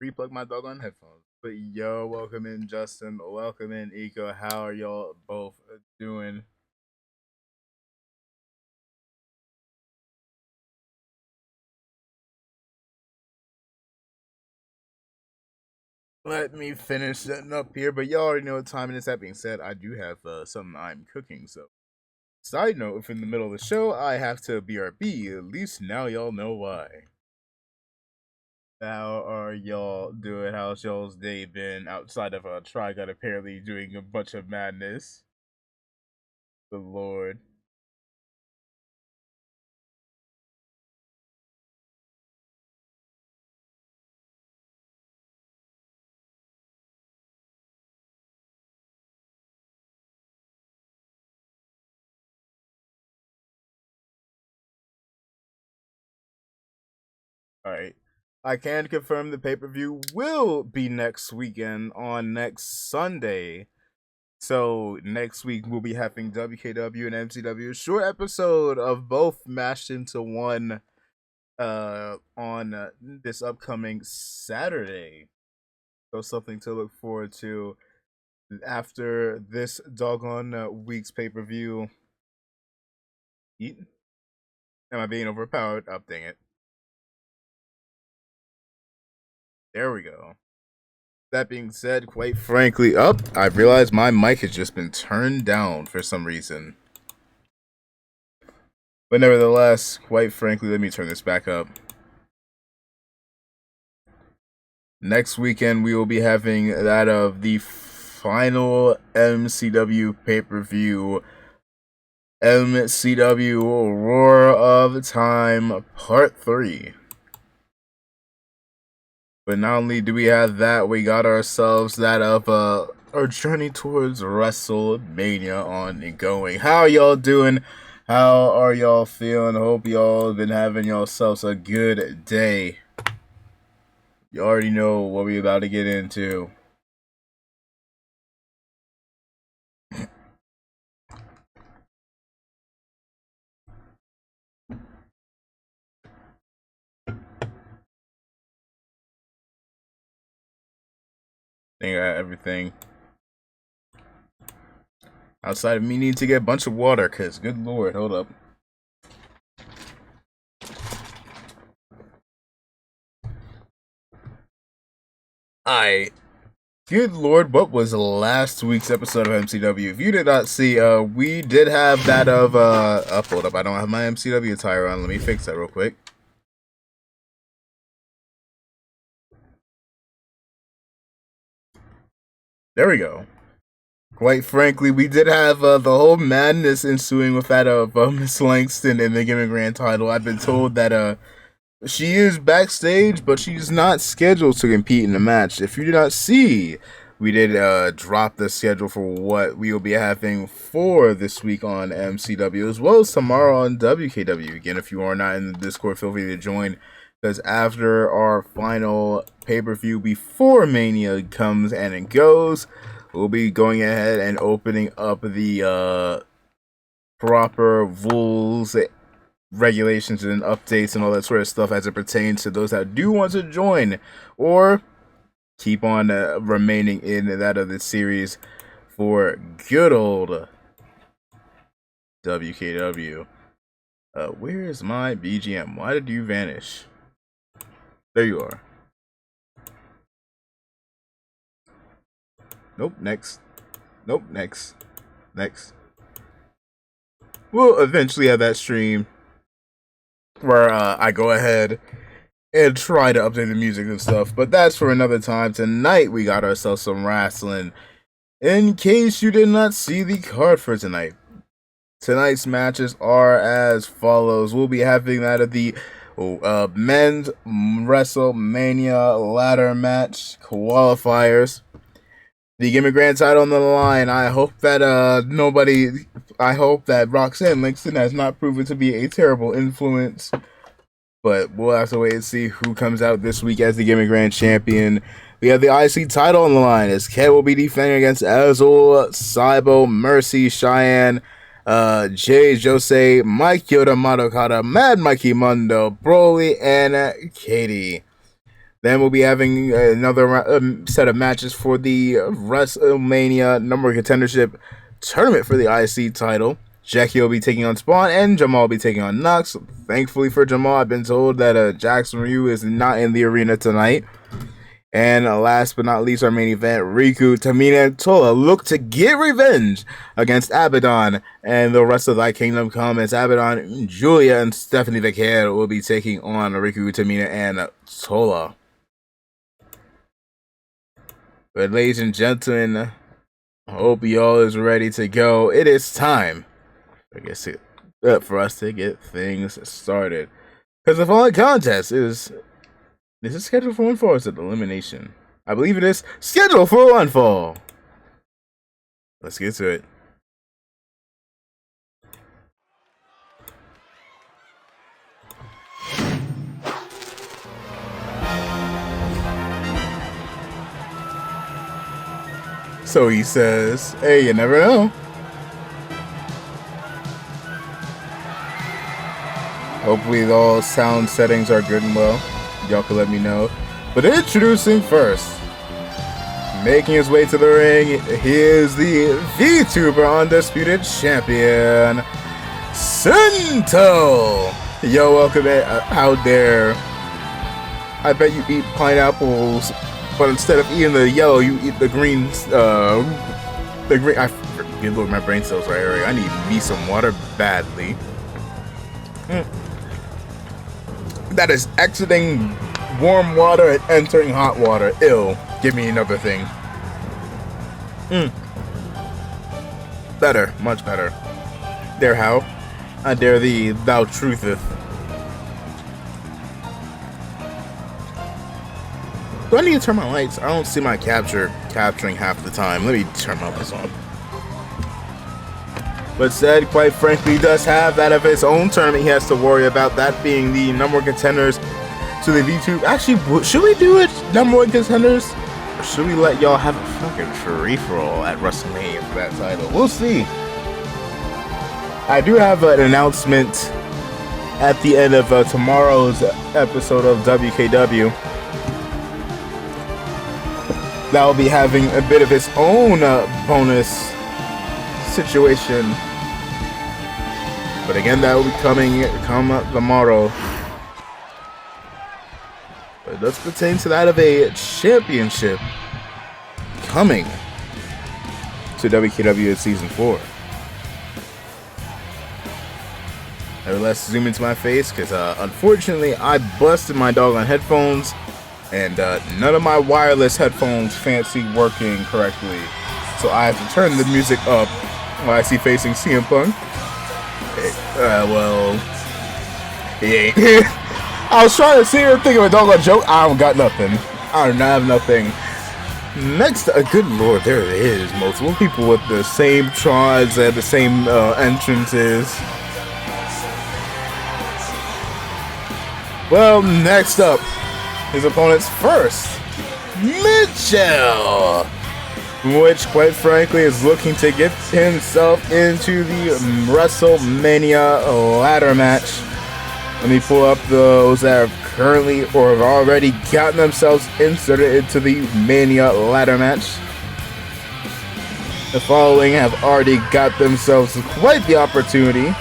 Replug my doggone headphones. But yo, welcome in Justin. Welcome in Eco. How are y'all both doing? Let me finish setting up here. But y'all already know what time it is. That being said, I do have something I'm cooking. So, side note: if in the middle of the show I have to BRB, at least now y'all know why. How are y'all doing? How's y'all's day been outside of Trigon apparently doing a bunch of madness? The Lord. All right. I can confirm the pay per view will be next weekend on next Sunday. So next week we'll be having WKW and MCW short episode of both mashed into one on this upcoming Saturday. So something to look forward to after this doggone week's pay per view. Am I being overpowered? Oh, dang it. There we go. That being said, quite frankly, I realized my mic has just been turned down for some reason. But nevertheless, quite frankly, let me turn this back up. Next weekend, we will be having that of the final MCW pay per view, MCW Roar of Time Part 3. But not only do we have that, we got ourselves that of our journey towards WrestleMania ongoing. How y'all doing? How are y'all feeling? Hope y'all been having yourselves a good day. You already know what we about to get into. Think I got everything. Outside of me needing to get a bunch of water, cause good lord, hold up. I Good lord, what was last week's episode of MCW? If you did not see, we did have that of hold up, I don't have my MCW attire on. Let me fix that real quick. There we go. Quite frankly, we did have the whole madness ensuing with that of Miss Langston in the Gimmick Grand title. I've been told that she is backstage, but she's not scheduled to compete in the match. If you did not see, we did drop the schedule for what we will be having for this week on MCW, as well as tomorrow on WKW. Again, if you are not in the Discord, feel free to join, because after our final pay-per-view before Mania comes and it goes, we'll be going ahead and opening up the proper rules, regulations, and updates and all that sort of stuff as it pertains to those that do want to join or keep on remaining in that of the series for good old WKW. Where is my BGM? Why did you vanish? There you are. Nope, next. Nope, next. Next. We'll eventually have that stream where I go ahead and try to update the music and stuff, but that's for another time. Tonight we got ourselves some wrestling. In case you did not see the card for tonight, tonight's matches are as follows. We'll be having that of the men's WrestleMania ladder match qualifiers. The Gimmick Grand title on the line. I hope that I hope that Roxanne Langston has not proven to be a terrible influence. But we'll have to wait and see who comes out this week as the Gimmick Grand champion. We have the IC title on the line as Ken will be defending against Azul, Saibo, Mercy, Cheyenne, Jay, Jose, Mike Yoda, Madokata, Mad Mikey Mundo, Broly, and Katie. Then we'll be having another set of matches for the WrestleMania number contendership tournament for the IC title. Jackie will be taking on Spawn, and Jamal will be taking on Knox. Thankfully for Jamal, I've been told that Jackson Ryu is not in the arena tonight. And last but not least, our main event, Riku, Tamina, and Tola look to get revenge against Abaddon and the rest of Thy Kingdom Come, as Abaddon, Julia, and Stephanie the Kid will be taking on Riku, Tamina, and Tola. But ladies and gentlemen, I hope y'all is ready to go. It is time, I guess, for us to get things started. Because the following contest is scheduled for one fall, or is it elimination? I believe it is scheduled for one fall. Let's get to it. So he says, hey, you never know. Hopefully all sound settings are good and well. Y'all can let me know. But introducing first, making his way to the ring, he is the VTuber Undisputed Champion, Sento. Yo, welcome out there. I bet you eat pineapples, but instead of eating the yellow, you eat the green. Good lord, my brain cells right here. I need me some water badly. That is exiting warm water and entering hot water. Ew. Give me another thing. Better. Much better. Dare how? I dare thee, thou trutheth. Do I need to turn my lights? I don't see my capturing half the time. Let me turn my lights on. But said, quite frankly, he does have that of his own tournament he has to worry about, that being the number one contenders to the VTube. Actually, should we do it, number one contenders? Or should we let y'all have a fucking free-for-all at WrestleMania for that title? We'll see. I do have an announcement at the end of tomorrow's episode of WKW. That will be having a bit of its own bonus situation. But again, that will be come tomorrow. But it does pertain to that of a championship coming to WKW Season 4. Let's zoom into my face, because unfortunately I busted my doggone headphones, and none of my wireless headphones fancy working correctly. So I have to turn the music up while I see facing CM Punk. Well, yeah. I was trying to see her think of a doggone joke. I don't got nothing. I don't have nothing. Next, good lord, there it is. Multiple people with the same trods and the same entrances. Well, next up, his opponent's first, Mcw, which, quite frankly, is looking to get himself into the WrestleMania ladder match. Let me pull up those that have currently or have already gotten themselves inserted into the Mania ladder match. The following have already got themselves quite the opportunity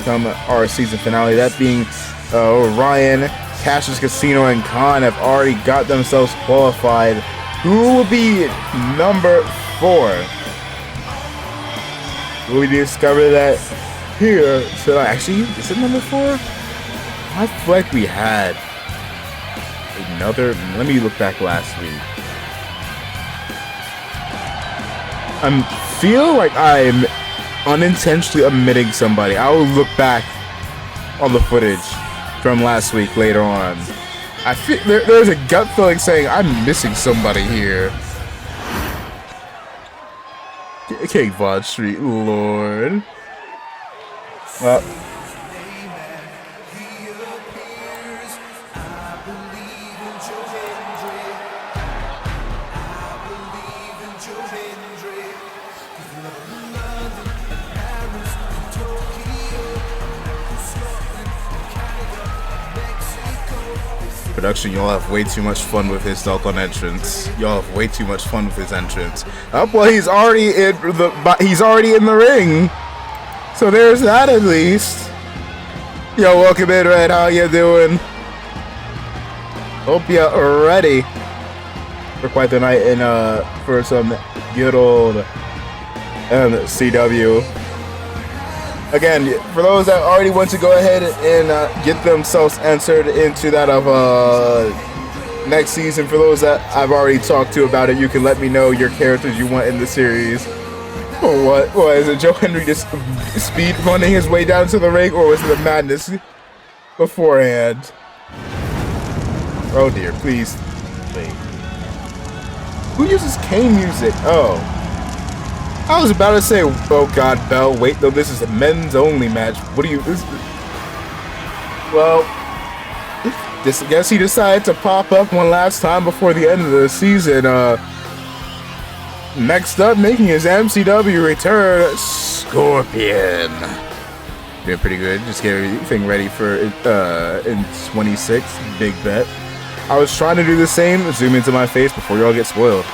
come our season finale. That being Ryan, Cassius Casino, and Khan have already got themselves qualified. Who will be number 4? We discover that here. So actually, is it number 4? I feel like we had another. Let me look back last week. I feel like I'm unintentionally omitting somebody. I will look back on the footage from last week later on. I feel there's a gut feeling saying I'm missing somebody here. King Vaughn Street, Lord. Well. Production, y'all have way too much fun with his doggone entrance. Y'all have way too much fun with his entrance. Well, he's already in the ring. So there's that at least. Yo, welcome in, Red. How you doing? Hope you're ready for quite the night and for some good old MCW. Again, for those that already want to go ahead and get themselves entered into that of next season, for those that I've already talked to about it, you can let me know your characters you want in the series. Or what? What is it? Joe Henry just speed running his way down to the ring, or was it the madness beforehand? Oh dear, please. Wait. Who uses cane music? Oh. I was about to say, oh god, Bell, wait, though, this is a men's only match. What do you... Well, I guess he decided to pop up one last time before the end of the season. Next up, making his MCW return, Scorpion. Doing pretty good, just get everything ready for in 26, big bet. I was trying to do the same, zoom into my face before y'all get spoiled.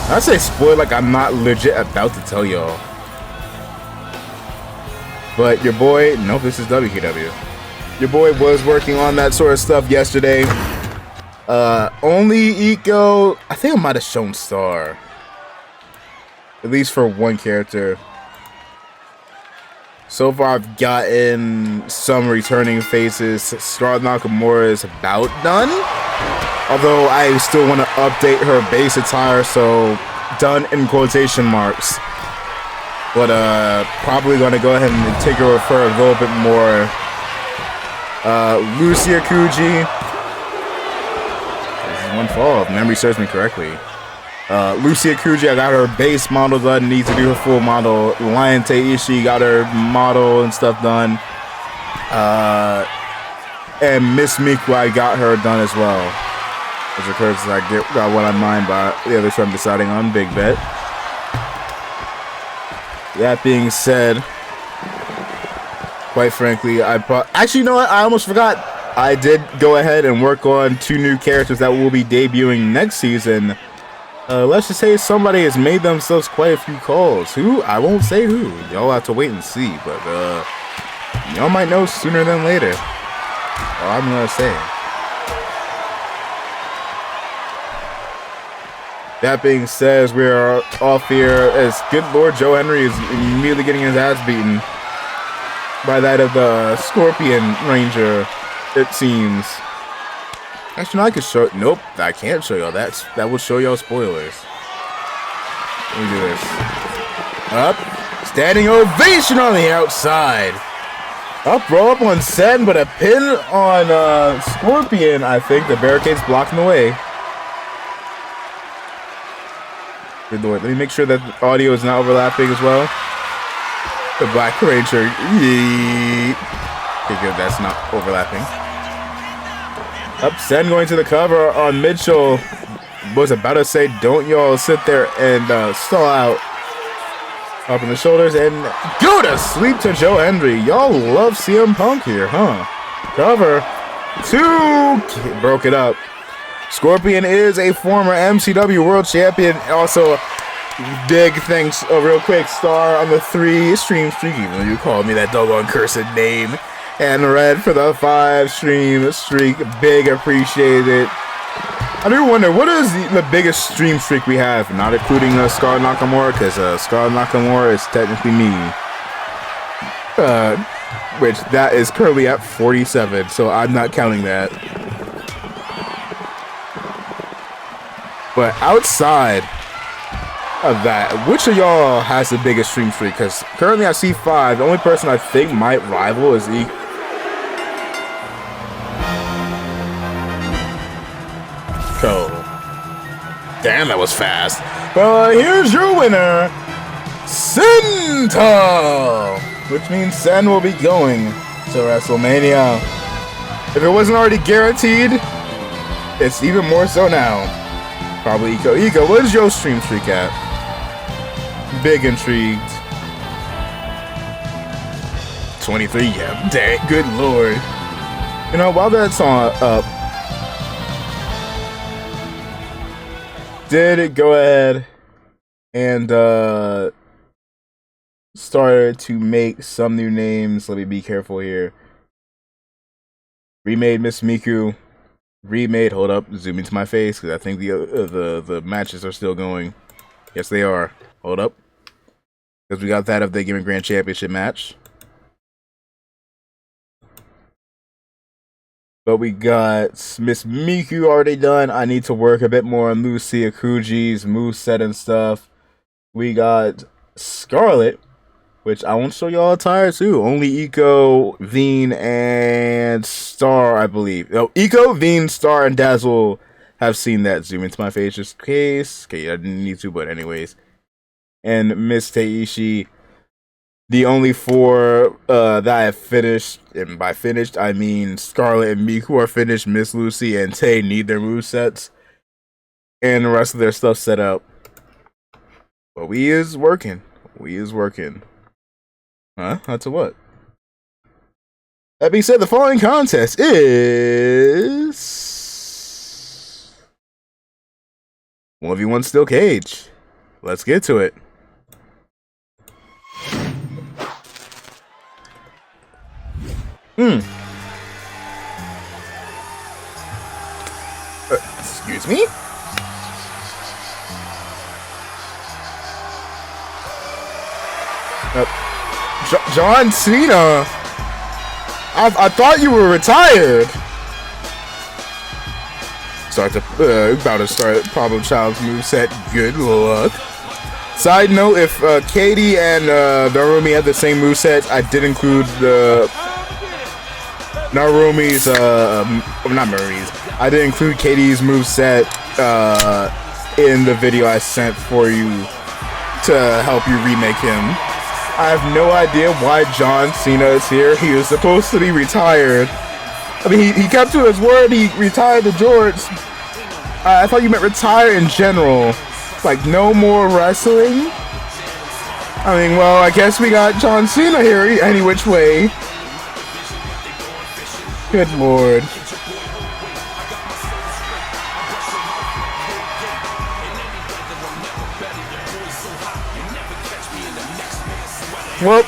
I say spoiled like I'm not legit about to tell y'all. But your boy, nope, this is WKW. Your boy was working on that sort of stuff yesterday. Only Eco, I think I might have shown Star. At least for one character. So far I've gotten some returning faces. Scarlett Nakamura is about done. Although I still want to update her base attire, so done in quotation marks. But probably going to go ahead and take her for a little bit more. Lucia Kuji. This is one fall, if memory serves me correctly. Lucia Kuji, I got her base model done, need to do her full model. Lion Taishi got her model and stuff done. And Miss Mcw, I got her done as well. As occurs, I got one on mine, but the other two I'm deciding on. Big bet. That being said, quite frankly, actually, you know what? I almost forgot. I did go ahead and work on 2 new characters that will be debuting next season. Let's just say somebody has made themselves quite a few calls. Who? I won't say who. Y'all have to wait and see, but y'all might know sooner than later. All I'm gonna say. That being said, we are off here as good Lord Joe Henry is immediately getting his ass beaten by that of the Scorpion Ranger, it seems. Actually, no, I could show... Nope, I can't show y'all. That will show y'all spoilers. Let me do this. Up. Standing ovation on the outside. Up, roll up on Sen, but a pin on Scorpion, I think. The barricade's blocking the way. Good Lord. Let me make sure that the audio is not overlapping as well. The Black Ranger. Yeet. Okay, good. That's not overlapping. Up, Sen going to the cover on Mitchell. Was about to say, don't y'all sit there and stall out. Up in the shoulders and go to sleep to Joe Henry. Y'all love CM Punk here, huh? Cover. 2. Broke it up. Scorpion is a former MCW World Champion. Also, big thanks, real quick, Star on the 3 stream streak, even though you called me that doggone cursed name. And Red for the 5 stream streak. Big appreciated. I do wonder, what is the biggest stream streak we have? Not including Scarlett Nakamura, because Scarlett Nakamura is technically me. Which, that is currently at 47, so I'm not counting that. But outside of that, which of y'all has the biggest stream streak? Because currently I see 5. The only person I think might rival is Eco. Damn, that was fast. But here's your winner, Senta, which means Sen will be going to WrestleMania. If it wasn't already guaranteed, it's even more so now. Probably Eco. Eco, what is your stream streak at? Big intrigued. 23, yeah. Dang, good lord. You know, while that's on up, did it go ahead and started to make some new names. Let me be careful here. Remade Miss Miku. Remade. Hold up. Zoom into my face because I think the matches are still going. Yes, they are. Hold up. Because we got that of the Gimmick Grand Championship match. But we got Miss Miku already done. I need to work a bit more on Lucy Akuji's moveset and stuff. We got Scarlet, which I won't show y'all attire too. Only Eco, Veen, and Star, I believe. No, Eco, Veen, Star, and Dazzle have seen that. Zoom into my face just in case. Okay, I didn't need to, but anyways. And Miss Taishi. The only four that I have finished, and by finished, I mean Scarlet and Miku are finished. Miss Lucy and Tay need their movesets. And the rest of their stuff set up. But we is working. We is working. Huh? That's a what? That being said, the following contest is 1v1 Steel Cage. Let's get to it. Excuse me? John Cena? I thought you were retired. About to start Problem Child's moveset. Good luck. Side note, if Katie and Narumi had the same moveset, I did include the Narumi's, not Narumi's. I did include Katie's moveset in the video I sent for you to help you remake him. I have no idea why John Cena is here. He was supposed to be retired. I mean, he kept to his word. He retired to George. I thought you meant retire in general. Like, no more wrestling? I mean, well, I guess we got John Cena here any which way. Good lord. Well,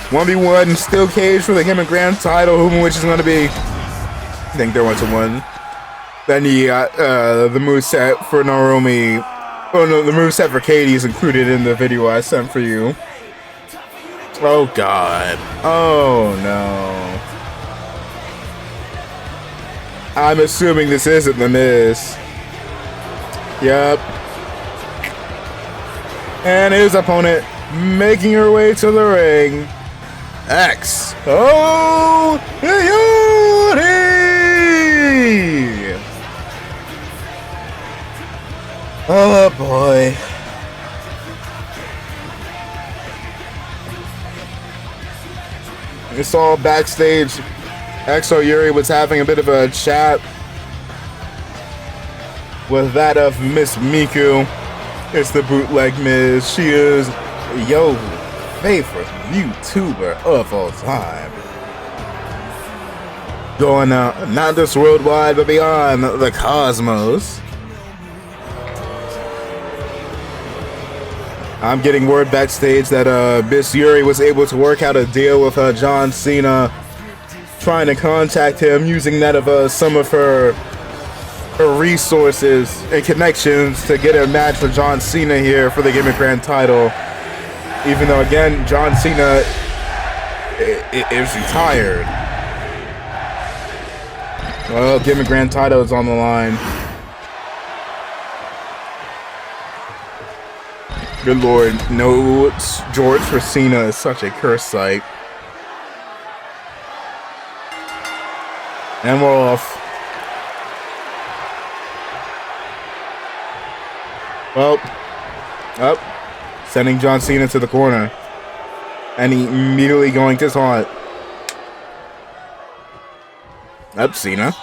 1v1 Steel Cage for the Gimmick Grand title, which is going to be, I think they're 1-1. Then you got the moveset for Narumi. Oh no, the moveset for Katie is included in the video I sent for you. Oh god. Oh no. I'm assuming this isn't The Miz. Yep. And his opponent making her way to the ring. X. Oh, Yuri! Oh boy. It's all backstage. Exo Yuri was having a bit of a chat with that of Miss Miku. It's the bootleg Miz. She is your favorite YouTuber of all time. Going out, not just worldwide, but beyond the cosmos. I'm getting word backstage that Miss Yuri was able to work out a deal with John Cena, trying to contact him using that of some of her resources and connections to get a match with John Cena here for the Gimmick Grand title. Even though, again, John Cena is retired. Well, Gimmick Grand title is on the line. Good lord, no George for Cena is such a cursed sight. And we're off. Well, up, sending John Cena to the corner. And he immediately going to taunt. Up, Cena.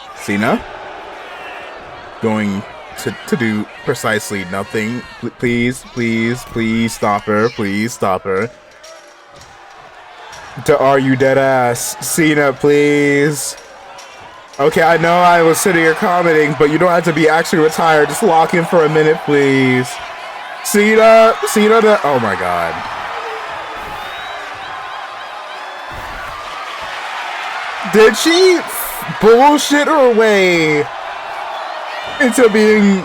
Going to do precisely nothing. Please stop her. Please stop her. To Are You Dead Ass? Cena, please. Okay, I know I was sitting here commenting, but you don't have to be actually retired. Just lock in for a minute, please. Cena, oh my god. Did she bullshit her way into being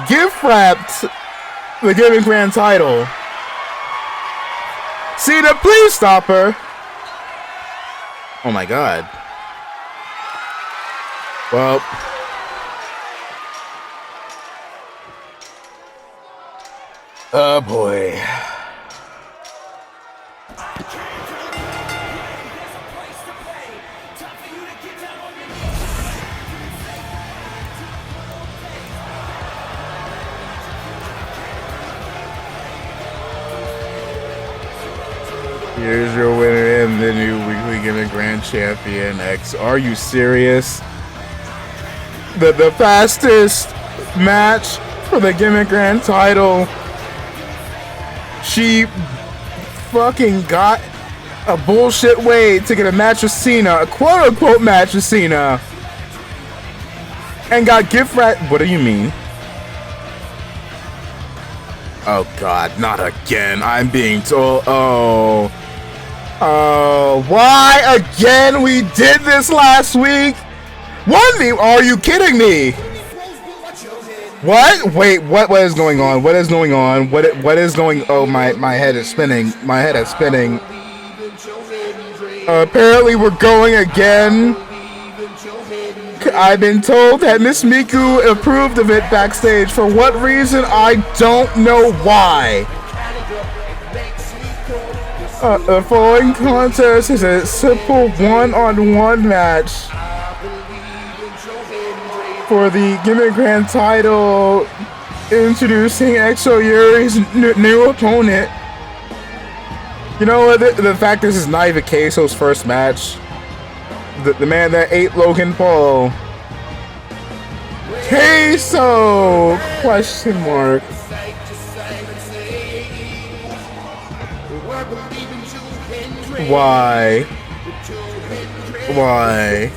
gift wrapped the Gimmick Grand title? Cena, please stop her. Oh my god. Well, oh boy. Here's your winner and the new weekly Gimmick Grand Champion X. Are you serious? The fastest match for the Gimmick Grand title. She fucking got a bullshit way to get a match with Cena, a quote-unquote match with Cena, and got gift wrapped. What do you mean? Oh god, not again. I'm being told. Oh, why again? We did this last week. Are you kidding me? What? Wait, what is going on? What is going on? What is going? Oh, my head is spinning. My head is spinning. Apparently we're going again. I've been told that Miss Mcw approved of it backstage. For what reason? I don't know why. The following contest is a simple one-on-one match for the Gimmick Grand title, introducing Exo Yuri's new opponent. You know what? The fact this is not even Queso's first match. The man that ate Logan Paul. Queso? Question mark. Why? Why?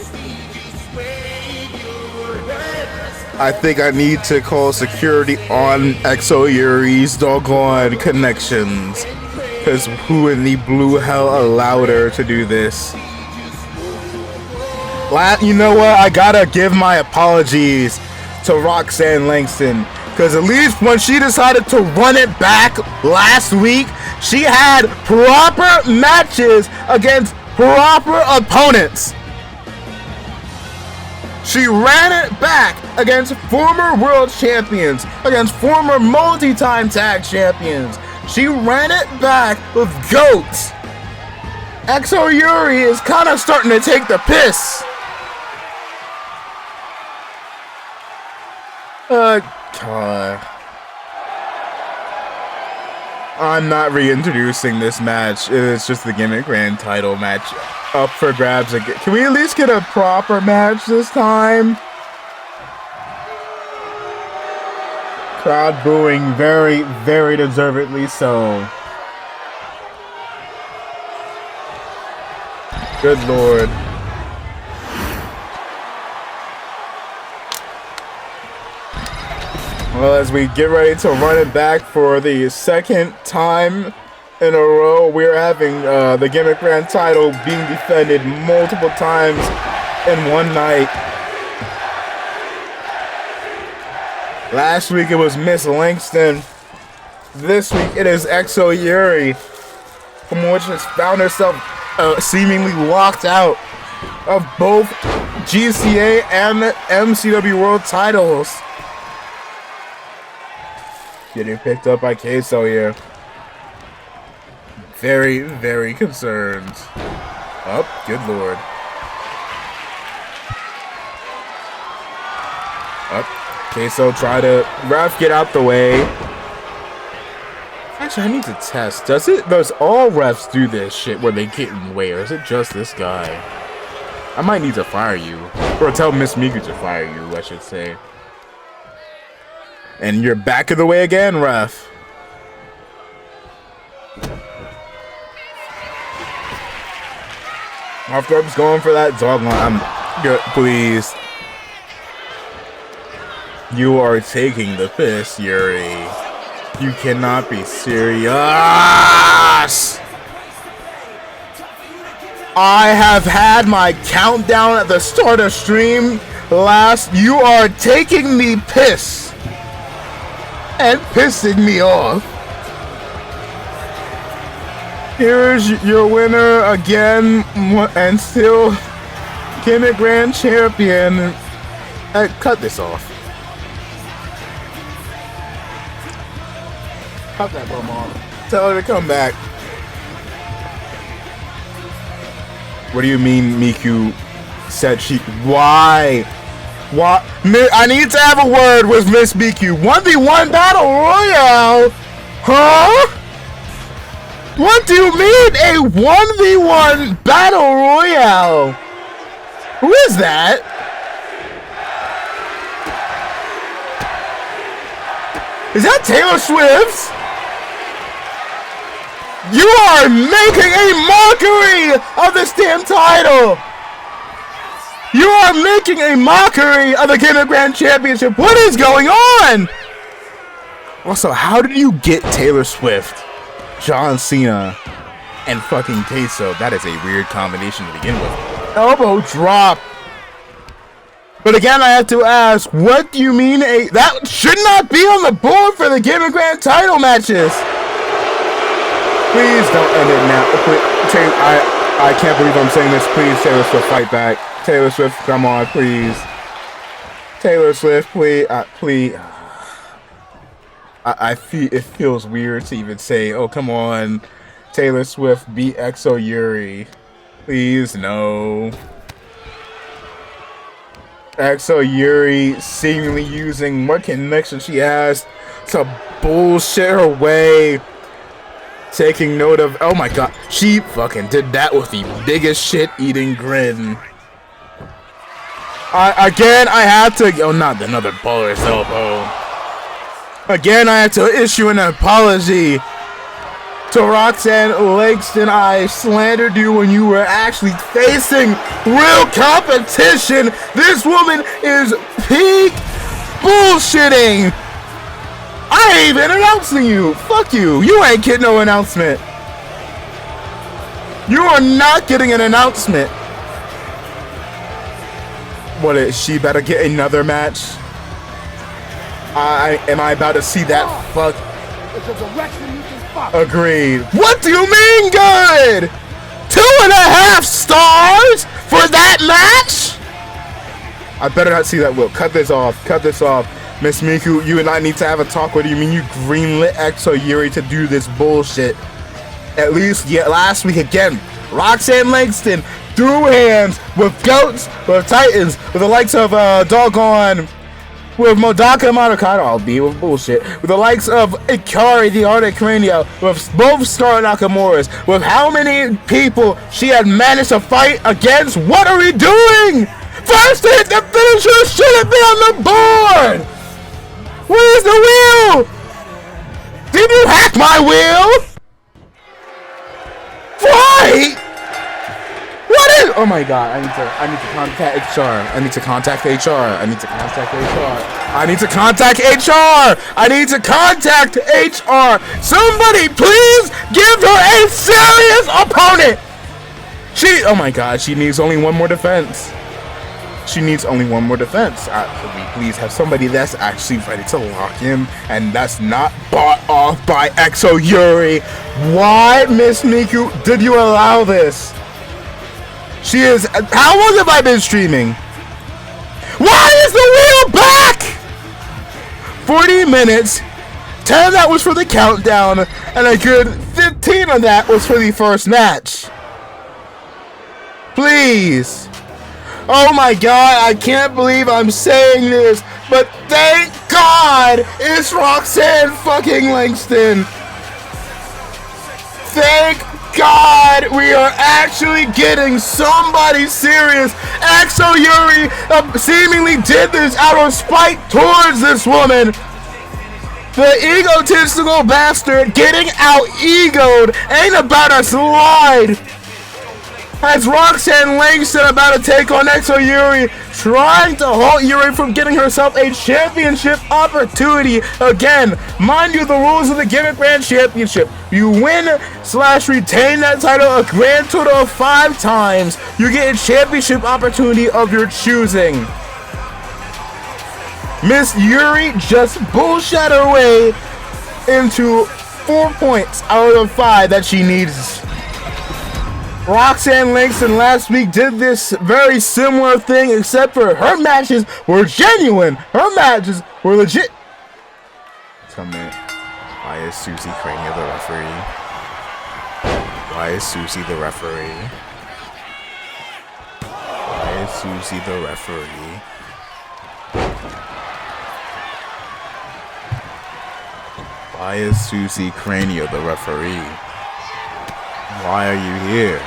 I think I need to call security on Exo Yuri's doggone connections. Because who in the blue hell allowed her to do this? You know what? I gotta give my apologies to Roxanne Langston. Because at least when she decided to run it back last week, she had proper matches against proper opponents. She ran it back against former world champions, against former multi-time tag champions. She ran it back with GOATs. Exo Yuri is kind of starting to take the piss. God. I'm not reintroducing this match. It's just the Gimmick Grand title match up for grabs again. Can we at least get a proper match this time? Crowd booing very, very deservedly so. Good lord. Well, as we get ready to run it back for the second time in a row, we're having the Gimmick Grand title being defended multiple times in one night. Last week it was Miss Langston. This week it is Exo Yuri, from which has found herself seemingly locked out of both GCA and MCW World titles. Getting picked up by Queso here. Very, very concerned. Oh, good lord. Oh, Queso try to ref, get out the way. Actually, I need to test. Does all refs do this shit where they get in the way, or is it just this guy? I might need to fire you. Or tell Miss Mcw to fire you, I should say. And you're back of the way again, ref. Off Dub's going for that dog line. I'm good, please. You are taking the piss, Yuri. You cannot be serious. I have had my countdown at the start of stream last. You are taking the piss and pissing me off. Here's your winner again, and still Gimmick Grand Champion. Cut this off. Cut that bum off. Tell her to come back. What do you mean Mcw said she... Why? What? I need to have a word with Miss Mcw. 1v1 Battle Royale? Huh? What do you mean a 1v1 Battle Royale? Who is that? Is that Taylor Swift? You are making a mockery of this damn title! You are making a mockery of the Gimmick Grand Championship! What is going on? Also, how did you get Taylor Swift, John Cena, and fucking Queso? That is a weird combination to begin with. Elbow drop! But again, I have to ask, what do you mean that should not be on the board for the Gimmick Grand title matches? Please don't end it now. I can't believe I'm saying this. Please, Taylor Swift, fight back. Taylor Swift, come on, please. Taylor Swift, please. Please. I feel it feels weird to even say, oh, come on. Taylor Swift beat Exo Yuri. Please, no. Exo Yuri seemingly using what connection she has to bullshit her way. Taking note of, oh my god, she fucking did that with the biggest shit-eating grin. Again, I had to, oh, not another baller's elbow. Again, I had to issue an apology to Roxanne Langston. I slandered you when you were actually facing real competition. This woman is peak bullshitting. I ain't even announcing you. Fuck you. You ain't getting no announcement. You are not getting an announcement. What is she better get another match? Am I about to see that fuck? It's a direction you can fuck. Agreed. What do you mean good? 2.5 stars for that match? I better not see that. Will cut this off. Cut this off. Miss Mcw, you and I need to have a talk. What do you mean you greenlit Exo Yuri to do this bullshit? At least, yeah, last week again, Roxanne Langston threw hands with goats, with titans, with the likes of doggone, with Modaka Madokado, I'll be with bullshit, with the likes of Ikari, the Arctic Crania, with both Star Nakamura's, with how many people she had managed to fight against. What are we doing? First hit, the finisher shouldn't be on the board! Where's the wheel? Did you hack my wheel? Right? What is? Oh my god! I need to contact HR. I need to contact HR. I need to contact HR. I need to contact HR. I need to contact HR. Somebody, please give her a serious opponent. Oh my god! She needs only one more defense. She needs only one more defense. Could we please have somebody that's actually ready to lock him and that's not bought off by Exo Yuri? Why, Miss Mcw, did you allow this? She is... How long have I been streaming? Why is the wheel back? 40 minutes. 10 of that was for the countdown, and a good 15 of that was for the first match. Please. Oh my god, I can't believe I'm saying this, but thank God it's Roxanne fucking Langston. Thank God we are actually getting somebody serious. Exo Yuri seemingly did this out of spite towards this woman. The egotistical bastard getting out-egoed ain't about to slide. As Roxanne Langston about to take on Exo Yuri, trying to halt Yuri from getting herself a championship opportunity. Again, mind you, the rules of the Gimmick Grand Championship. You win/retain that title a grand total of 5 times. You get a championship opportunity of your choosing. Miss Yuri just bullshit her way into 4 points out of the 5 that she needs. Roxanne Langston last week did this very similar thing, except for her matches were genuine. Her matches were legit. Tell me, why is Susie Crania the referee? Why is Susie the referee? Why is Susie the referee? Why is Susie Crania the referee? Why are you here?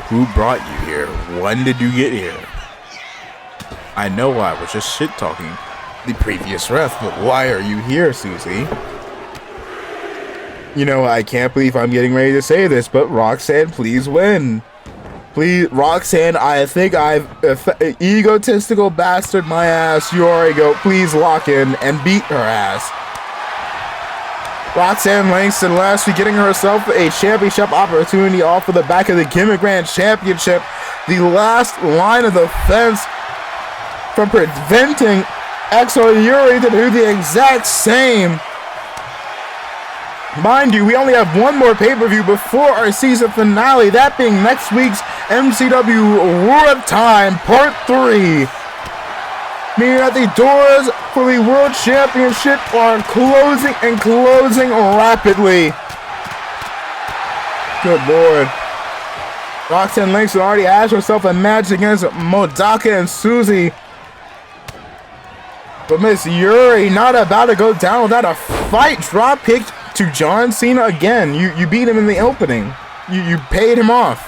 Who brought you here? When did you get here? I know I was just shit-talking the previous ref, but why are you here, Susie? You know, I can't believe I'm getting ready to say this, but Roxanne, please win. Please, Roxanne, I think I've egotistical bastard my ass. You already go. Please lock in and beat her ass. Roxanne Langston last week getting herself a championship opportunity off of the back of the Gimmick Grand Championship. The last line of defense from preventing Exo Yuri to do the exact same. Mind you, we only have one more pay-per-view before our season finale, that being next week's MCW World of Time Part 3. Meaning that the doors for the World Championship are closing rapidly. Good lord. Roxanne Langston already has herself a match against Modaka and Susie. But Miss Yuri not about to go down without a fight. Drop kick to John Cena again. You beat him in the opening. You paid him off.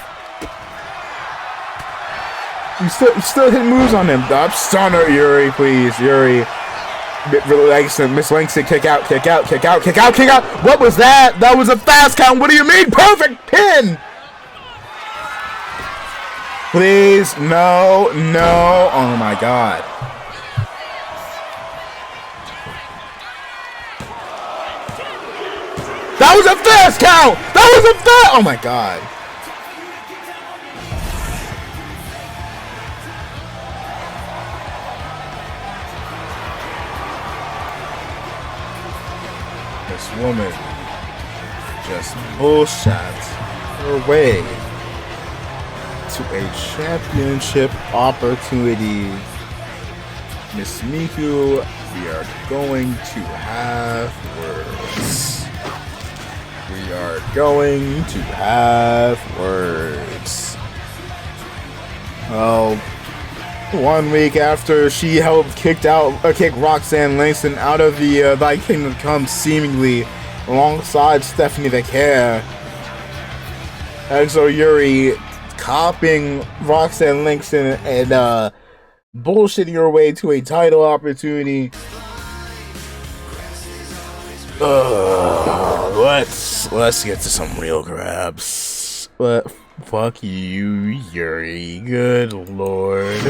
You still hit moves on him. Up stunner, Yuri, please. Yuri. Miss Langston, kick out. What was that? That was a fast count. What do you mean? Perfect pin. Please, no. Oh my god. That was a fast count. Oh my god. This woman just bullshit her way to a championship opportunity. Miss Mcw, we are going to have words. Well, 1 week after she helped kick Roxanne Langston out of the Thy Kingdom Come seemingly alongside Stephanie Vaquer, Exo Yuri copying Roxanne Langston and bullshitting her way to a title opportunity. Let's get to some real grabs. But fuck you, Yuri. Good lord.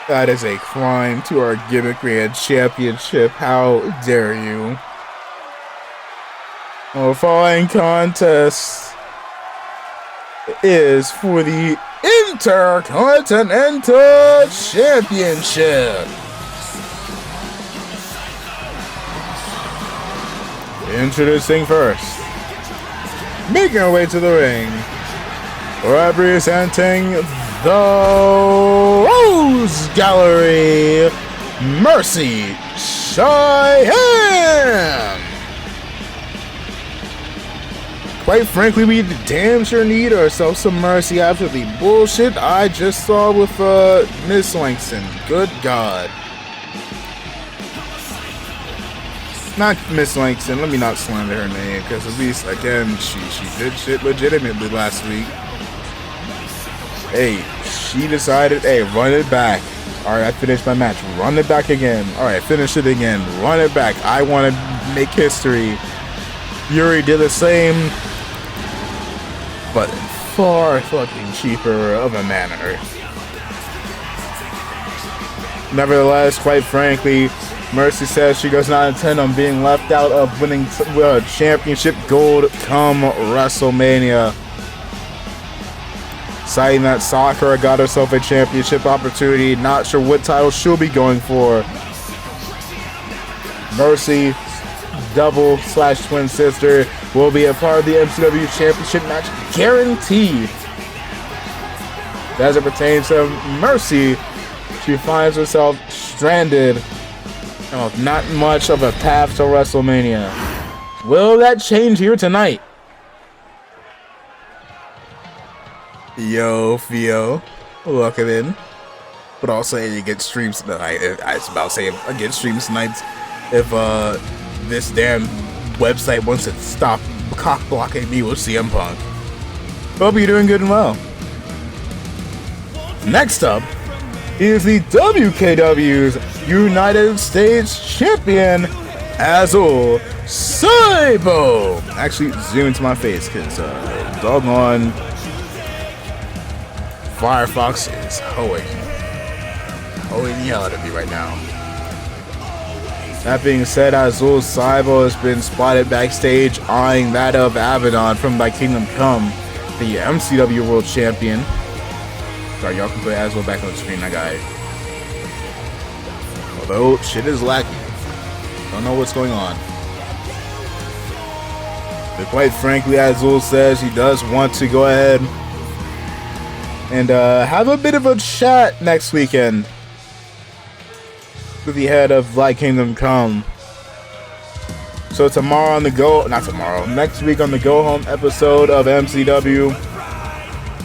That is a crime to our Gimmick Grand Championship. How dare you? Our following contest is for the Intercontinental Championship. Introducing first, making her way to the ring, representing the Rose Gallery, Mercy Cheyenne. Quite frankly, we damn sure need ourselves some mercy after the bullshit I just saw with Miss Langston. Good God. Not Miss Langston, let me not slander her name, because at least, again, she did shit legitimately last week. Hey, she decided, hey, run it back. Alright, I finished my match. Run it back again. Alright, finish it again. Run it back. I want to make history. Yuri did the same, but in far fucking cheaper of a manner. Nevertheless, quite frankly, Mercy says she does not intend on being left out of winning championship gold come WrestleMania. Citing that Sakura got herself a championship opportunity, not sure what title she'll be going for. Mercy, double/twin sister, will be a part of the MCW championship match, guaranteed. As it pertains to Mercy, she finds herself stranded with not much of a path to WrestleMania. Will that change here tonight? Yo, Theo, welcome in. But also, you get streams tonight. I was about to say, I get streams tonight if this damn website wants to stop cock blocking me with CM Punk. Hope you're doing good and well. Next up is the WKW's United States Champion, Azul Saibo. Actually, zoom into my face because doggone Firefox is hoeing the hell out of me right now. That being said, Azul Saibo has been spotted backstage eyeing that of Abaddon from By Kingdom Come, the MCW World Champion. Sorry, y'all can put Azul back on the screen, that guy. Although, shit is lacking. Don't know what's going on. But quite frankly, Azul says he does want to go ahead and have a bit of a chat next weekend with the head of By Kingdom Come. So tomorrow on the next week on the Go Home episode of MCW,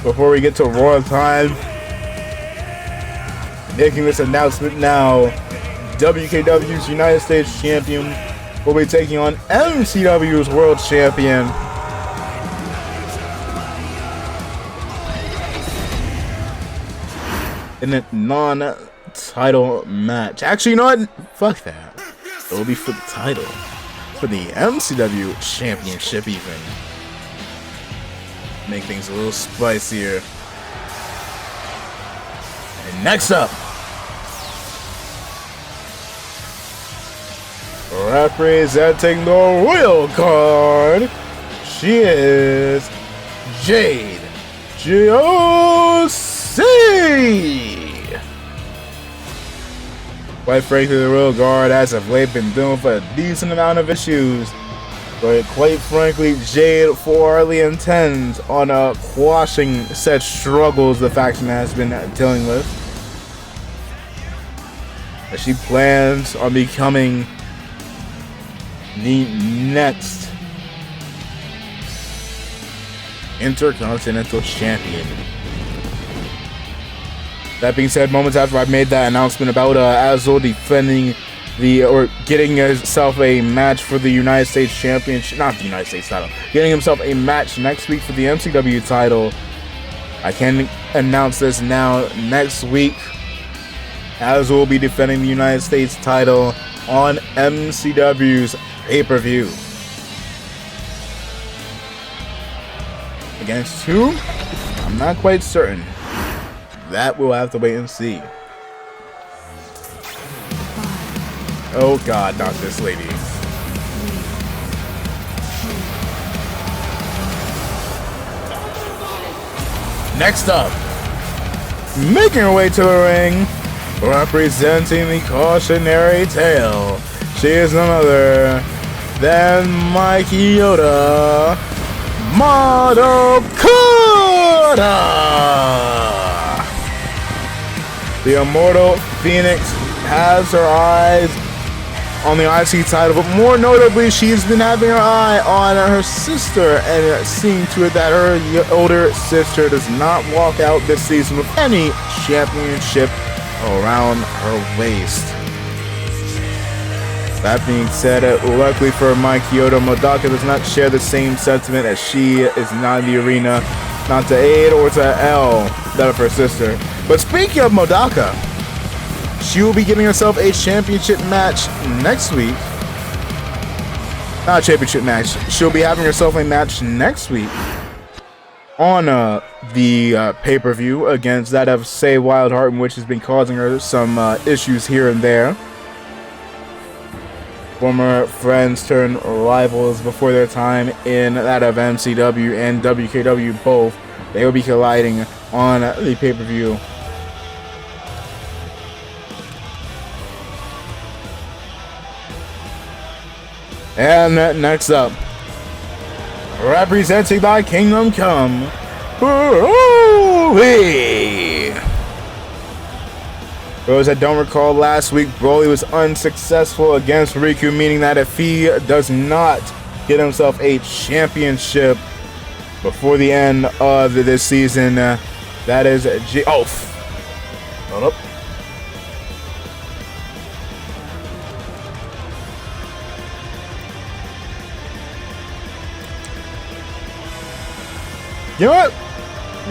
before we get to Raw time, making this announcement now, WKW's United States Champion will be taking on MCW's World Champion. In a non-title match. Actually, you know what? Fuck that. It will be for the title. For the MCW Championship even. Make things a little spicier. And next up, representing the Royal Card, she is Jade GOC. Quite frankly, the Royal Guard as of late been dealing with a decent amount of issues, but quite frankly, Jade forwardly intends on quashing said struggles the faction has been dealing with, as she plans on becoming the next Intercontinental Champion. That being said, moments after I made that announcement about Azul defending getting himself a match for the United States Championship, not the United States title, getting himself a match next week for the MCW title, I can announce this now. Next week, Azul will be defending the United States title on MCW's pay-per-view. Against who? I'm not quite certain. That we'll have to wait and see. Oh god, not this lady. Next up, making her way to the ring, representing the cautionary tale, she is none other than Mcw The Immortal Phoenix has her eyes on the IC title, but more notably, she's been having her eye on her sister and seeing to it that her older sister does not walk out this season with any championship around her waist. That being said, luckily for Mcw, Modaka does not share the same sentiment, as she is not in the arena, not to aid or to L that of her sister. But speaking of Modaka, she will be giving herself a championship match next week not a championship match. She'll be having herself a match next week on the pay-per-view against that of Say Wildheart, which has been causing her some issues here and there. Former friends turned rivals before their time in that of MCW and WKW both. They will be colliding on the pay-per-view. And next up, representing by Kingdom Come, Broly. For those that don't recall, last week Broly was unsuccessful against Riku, meaning that if he does not get himself a championship before the end of this season, that is hold up. You know what?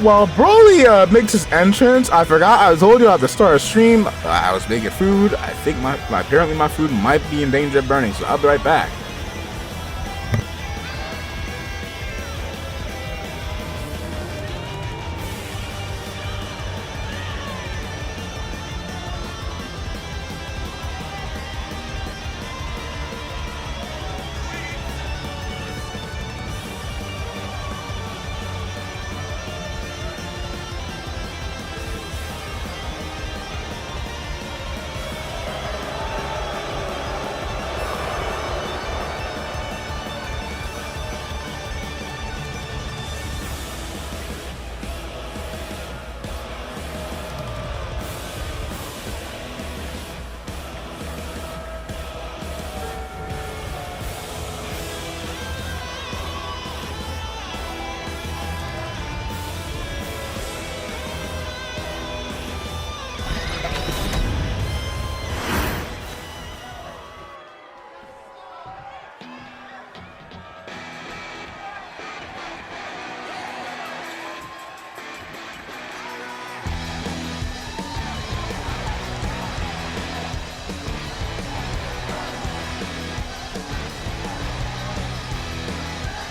While Broly makes his entrance, I forgot I told you at the start of stream, I was making food. I think apparently my food might be in danger of burning, so I'll be right back.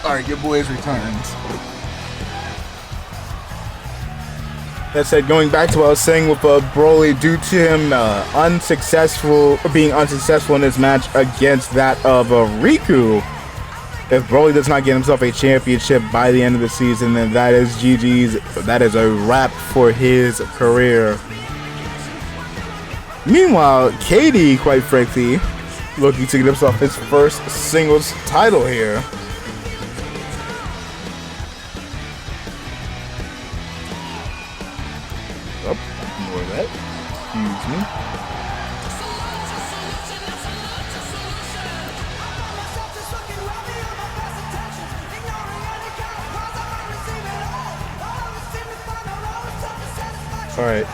Alright, your boys returns. That said, going back to what I was saying with Broly, due to him being unsuccessful in his match against that of Riku, if Broly does not get himself a championship by the end of the season, then that is GG's. That is a wrap for his career. Meanwhile, Katie, quite frankly, looking to get himself his first singles title here. All right.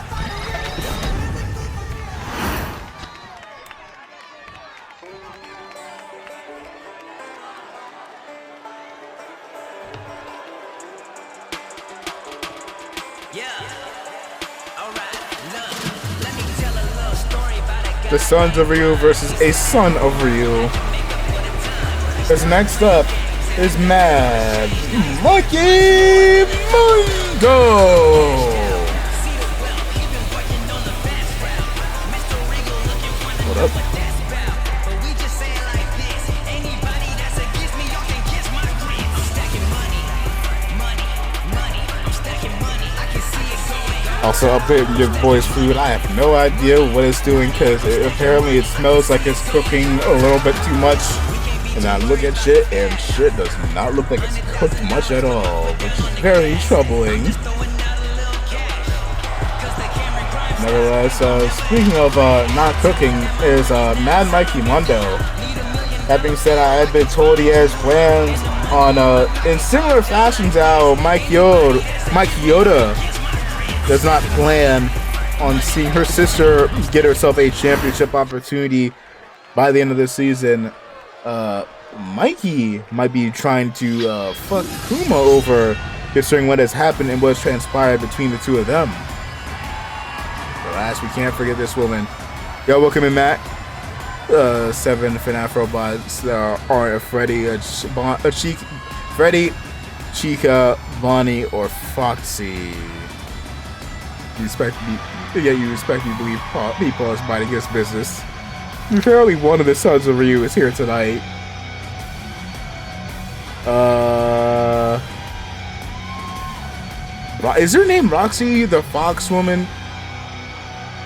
The Sons of Ryu versus a Son of Ryu. Because next up is Mad Monkey Mundo. What up? Also updating your boy's food. I have no idea what it's doing because apparently it smells like it's cooking a little bit too much. And I look at shit and shit does not look like it's cooked much at all, which is very troubling. Nevertheless, speaking of not cooking, is Mad Mikey Mundo. That being said, I have been told he has plans on, in similar fashion to how Mike Yoda does not plan on seeing her sister get herself a championship opportunity by the end of the season. Mikey might be trying to fuck Kuma over, considering what has happened and what has transpired between the two of them. But last, we can't forget this woman. Yo, welcome in, Matt. 7 FNAF robots are Freddy, Freddy, Chica, Bonnie, or Foxy. You expect me to believe people is minding his business. Apparently one of the sons of Ryu is here tonight. Is her name Roxy, the fox woman?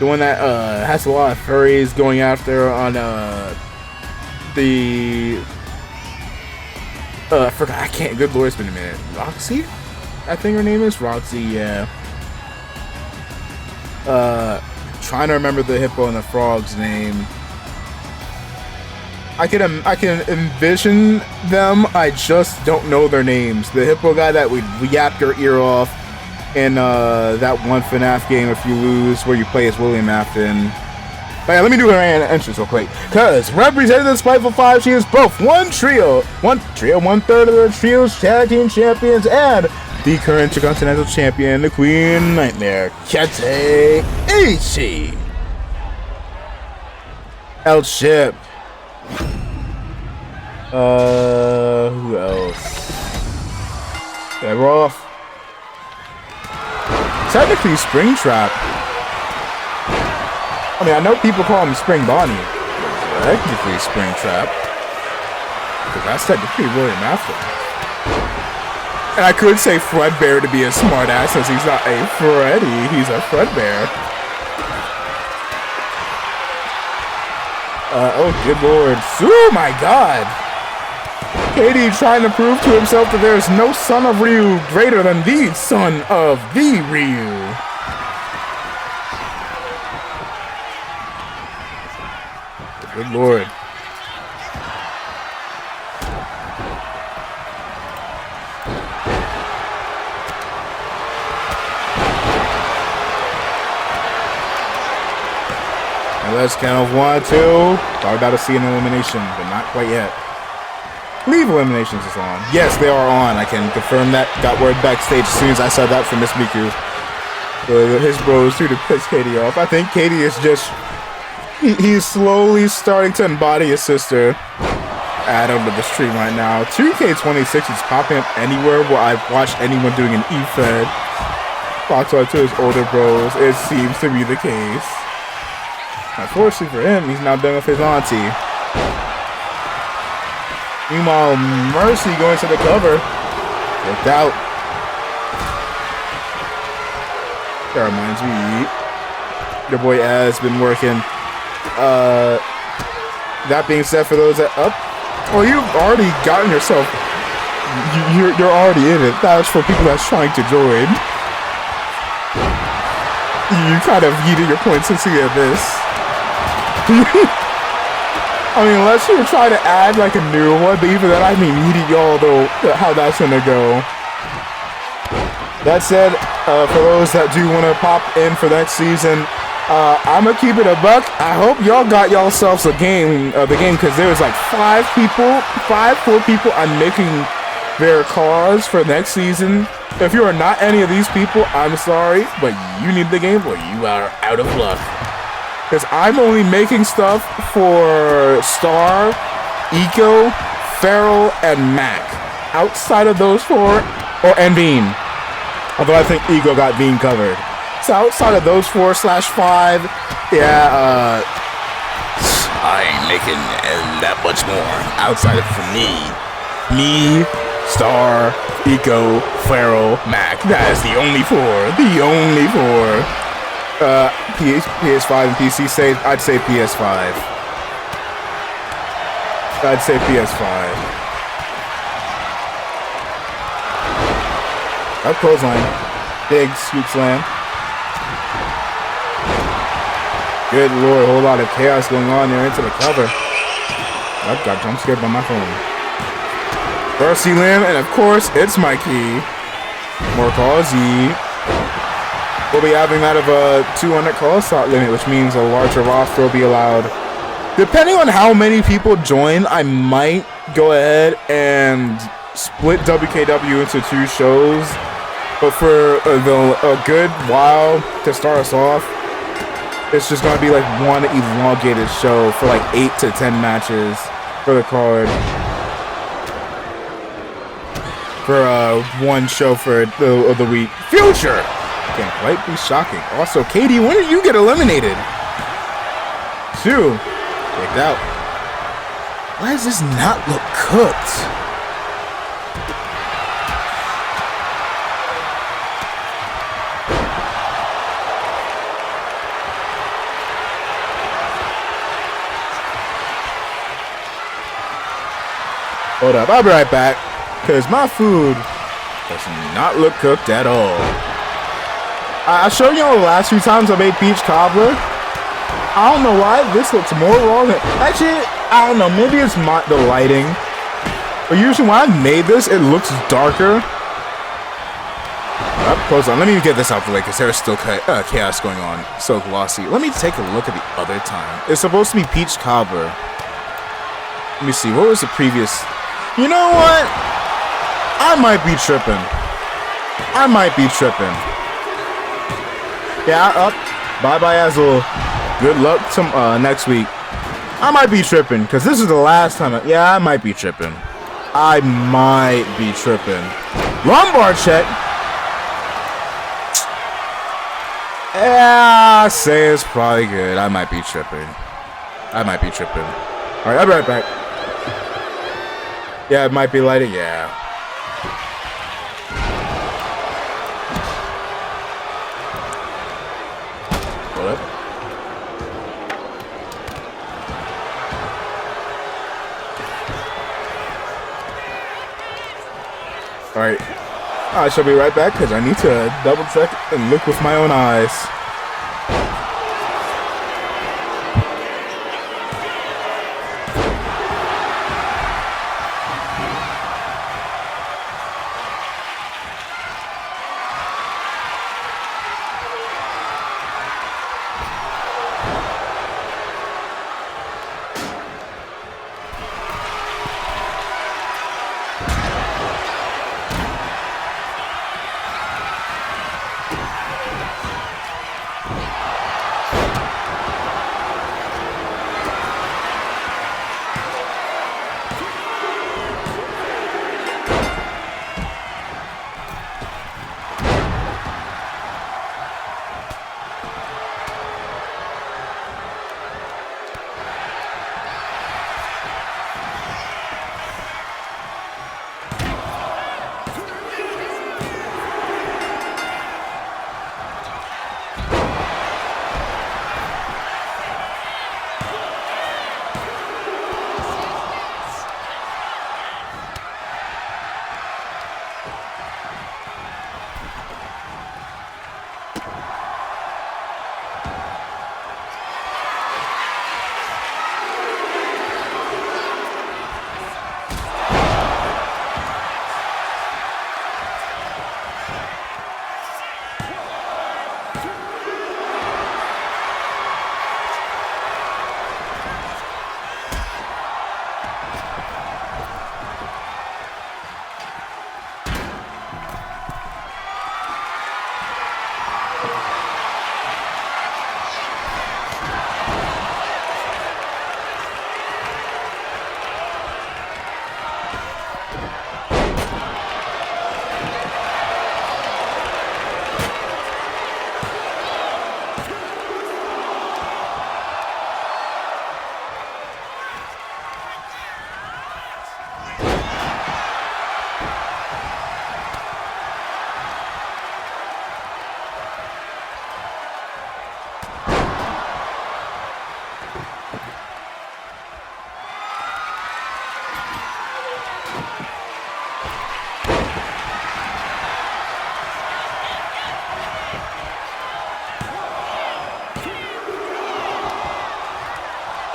The one that has a lot of furries going after her on I forgot. I can't. Good lord, it's been a minute. Roxy? I think her name is Roxy. Yeah. Trying to remember the hippo and the frog's name. I can envision them. I just don't know their names. The hippo guy that we yapped your ear off in that one FNAF game, If You Lose, where you play as William Afton. But yeah, let me do her entrance real quick. Cause representing the Spiteful Five, she is both one third of the trio's tag team champions and the current Intercontinental Champion, the Queen Nightmare, Kete Ichi. El Ship. Who else? Yeah, we're off. Technically, Springtrap. I mean, I know people call him Spring Bonnie. Technically, Springtrap. Because that's technically William Afton. And I could say Fredbear to be a smartass, since he's not a Freddy, he's a Fredbear. Oh, good lord. Oh my god! Katie trying to prove to himself that there is no son of Ryu greater than the son of the Ryu. Good lord. And let's count of 1, 2. Thought about to see an elimination, but not quite yet. Leave eliminations is on. Yes, they are on. I can confirm that. Got word backstage as soon as I saw that from Miss Miku. His bros too to piss Katie off. I think Katie is just... He's slowly starting to embody his sister. Add over the stream right now. 2K26 is popping up anywhere where I've watched anyone doing an E-Fed. Fox to his older bros. It seems to be the case. Unfortunately for him, he's now done with his auntie. Meanwhile, Mercy going to the cover. Worked out. That reminds me. Your boy Az been working. That being said, for those that you've already gotten yourself. You're already in it. That's for people that's trying to join. You kind of yeeted your points into the abyss. I mean, unless you were trying to add like a new one, but even then, I mean, yeeted y'all though. How that's gonna go. That said, for those that do want to pop in for next season. I'm gonna keep it a buck. I hope y'all got yourselves the game, because there was like 4 people on making their cars for next season. If you are not any of these people, I'm sorry, but you need the game or you are out of luck. Because I'm only making stuff for Star, Eco, Feral, and Mac. Outside of those 4, and Bean. Although I think Eco got Bean covered. So outside of those 4/5, yeah, I ain't making that much more. Outside of for me, Star, Eco, Feral, Mac. That is the only 4. The only 4. PS5 and PC say I'd say PS5. I'd say PS5. Up clothesline. Big scoop slam. Good lord, a whole lot of chaos going on there into the cover. I got jump scared by my phone. Mercy Limb, and of course, it's Mikey. More calls. We'll be having that of a 200 call slot limit, which means a larger roster will be allowed. Depending on how many people join, I might go ahead and split WKW into 2 shows. But for a good while to start us off, it's just gonna be like one elongated show for like 8 to 10 matches for the card. For one show for the week. Future can't quite be shocking. Also, Katie, when did you get eliminated? 2 kicked out. Why does this not look cooked? Hold up, I'll be right back, because my food does not look cooked at all. I showed you all the last few times I made peach cobbler. I don't know why this looks more raw than... Actually, I don't know, maybe it's the lighting. But usually when I've made this, it looks darker. Up close on. Let me get this out the way, because there's still chaos going on. So glossy. Let me take a look at the other time. It's supposed to be peach cobbler. Let me see, what was the previous... You know what? I might be tripping. Yeah, up. Bye-bye, Azul. Good luck next week. I might be tripping, because this is the last time. Yeah, I might be tripping. Lumbar check. Yeah, I say it's probably good. I might be tripping. Alright, I'll be right back. Yeah, it might be lighting. Yeah. Hold up. Alright. I shall be right back because I need to double check and look with my own eyes.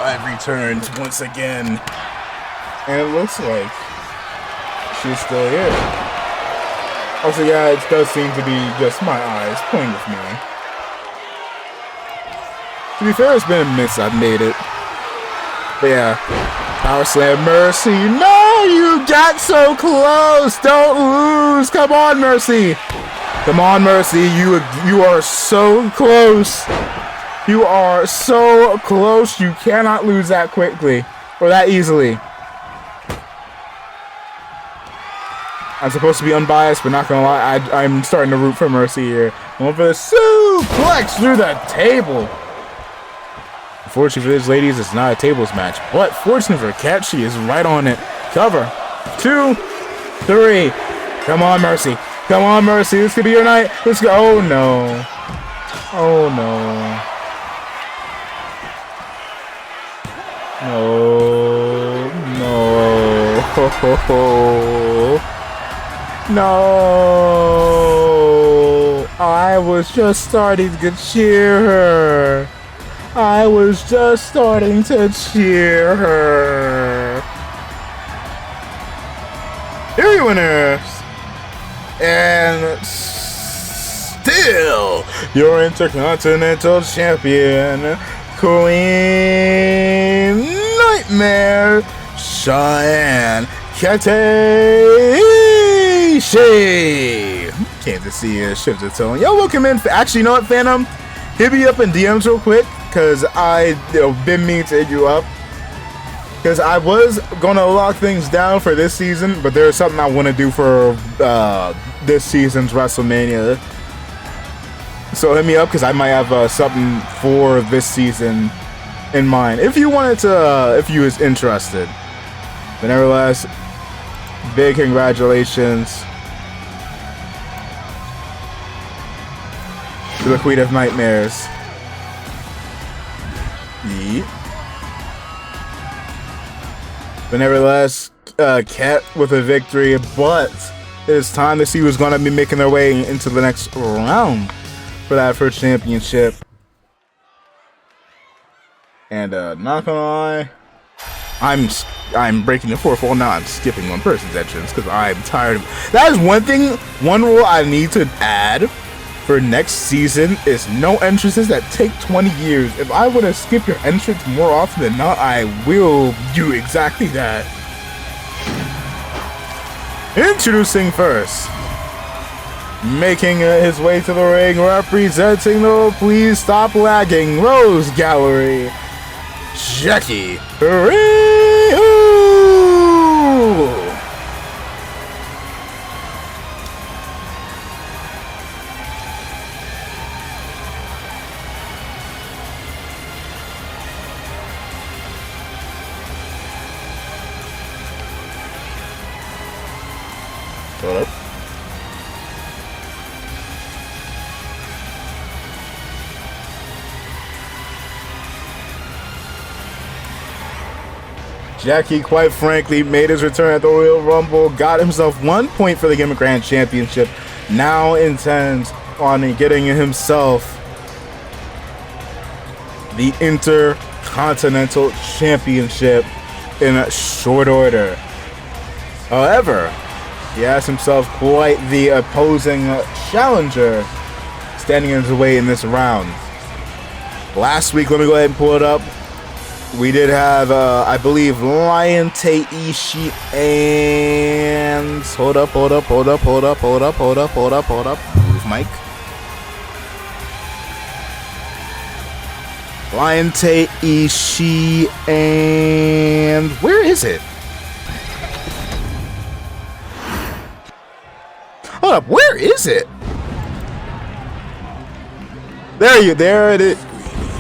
I've returned once again, and it looks like she's still here. Also, yeah, it does seem to be just my eyes playing with me. To be fair, it's been a minute since I've made it. But yeah, Power Slam Mercy. No, you got so close. Don't lose. Come on, Mercy. Come on, Mercy. You are so close. You are so close. You cannot lose that quickly or that easily. I'm supposed to be unbiased, but not gonna lie, I'm starting to root for Mercy here. Going for the suplex through the table. Unfortunately for this, ladies, it's not a tables match, but fortunately for Kat, she is right on it. Cover. 2, 3. Come on, Mercy. Come on, Mercy. This could be your night. Let's go. Oh, no. Oh, no. No. No. No. I was just starting to cheer her. I was just starting to cheer her. Here are your winners. And still your Intercontinental Champion, Queen Nightmare, Cheyenne Kateshi. Kansas City shifted tone. Yo, welcome in. Actually, you know what, Phantom? Hit me up in DMs real quick, because I been meaning to hit you up. Because I was going to lock things down for this season, but there's something I want to do for this season's WrestleMania. So hit me up, because I might have something for this season in mind. If you wanted to, if you was interested. But nevertheless, big congratulations to the Queen of Nightmares. Yeet. But nevertheless, Kat with a victory, but it's time to see who's going to be making their way into the next round for that first championship. And not gonna lie, I'm breaking the fourth wall now. I'm skipping one person's entrance because I'm tired of. That is one rule I need to add for next season is no entrances that take 20 years. If I would have skipped your entrance more often than not, I will do exactly that. Introducing first, making his way to the ring, representing the Please Stop Lagging Rose Gallery, Jackie Ryu. Hold up. Jackie, quite frankly, made his return at the Royal Rumble, got himself 1 point for the Gimmick Grand Championship, now intends on getting himself the Intercontinental Championship in short order. However, he has himself quite the opposing challenger standing in his way in this round. Last week, let me go ahead and pull it up. We did have, I believe, Lion Taishi and... Hold up. Move, Mike. Lion Taishi and... Where is it? Hold up, where is it?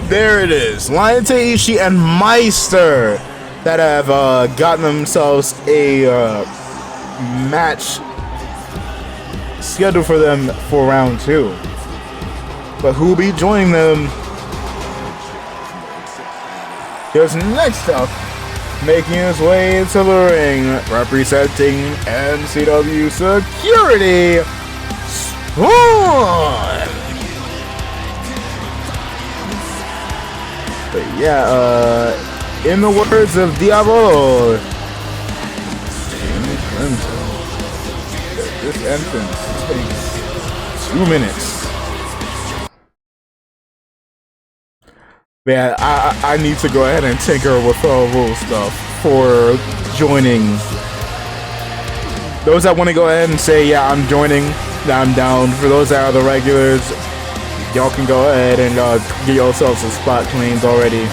There it is. Lion Taishi and Meister that have gotten themselves a match scheduled for them for round 2. But who will be joining them? Because next up, making his way into the ring, representing MCW Security, Spawn. But yeah, in the words of Diablo, this entrance takes 2 minutes. Yeah, I need to go ahead and tinker with rule stuff for joining. Those that want to go ahead and say, yeah, I'm joining, I'm down. For those that are the regulars, y'all can go ahead and get yourselves some spot claims already.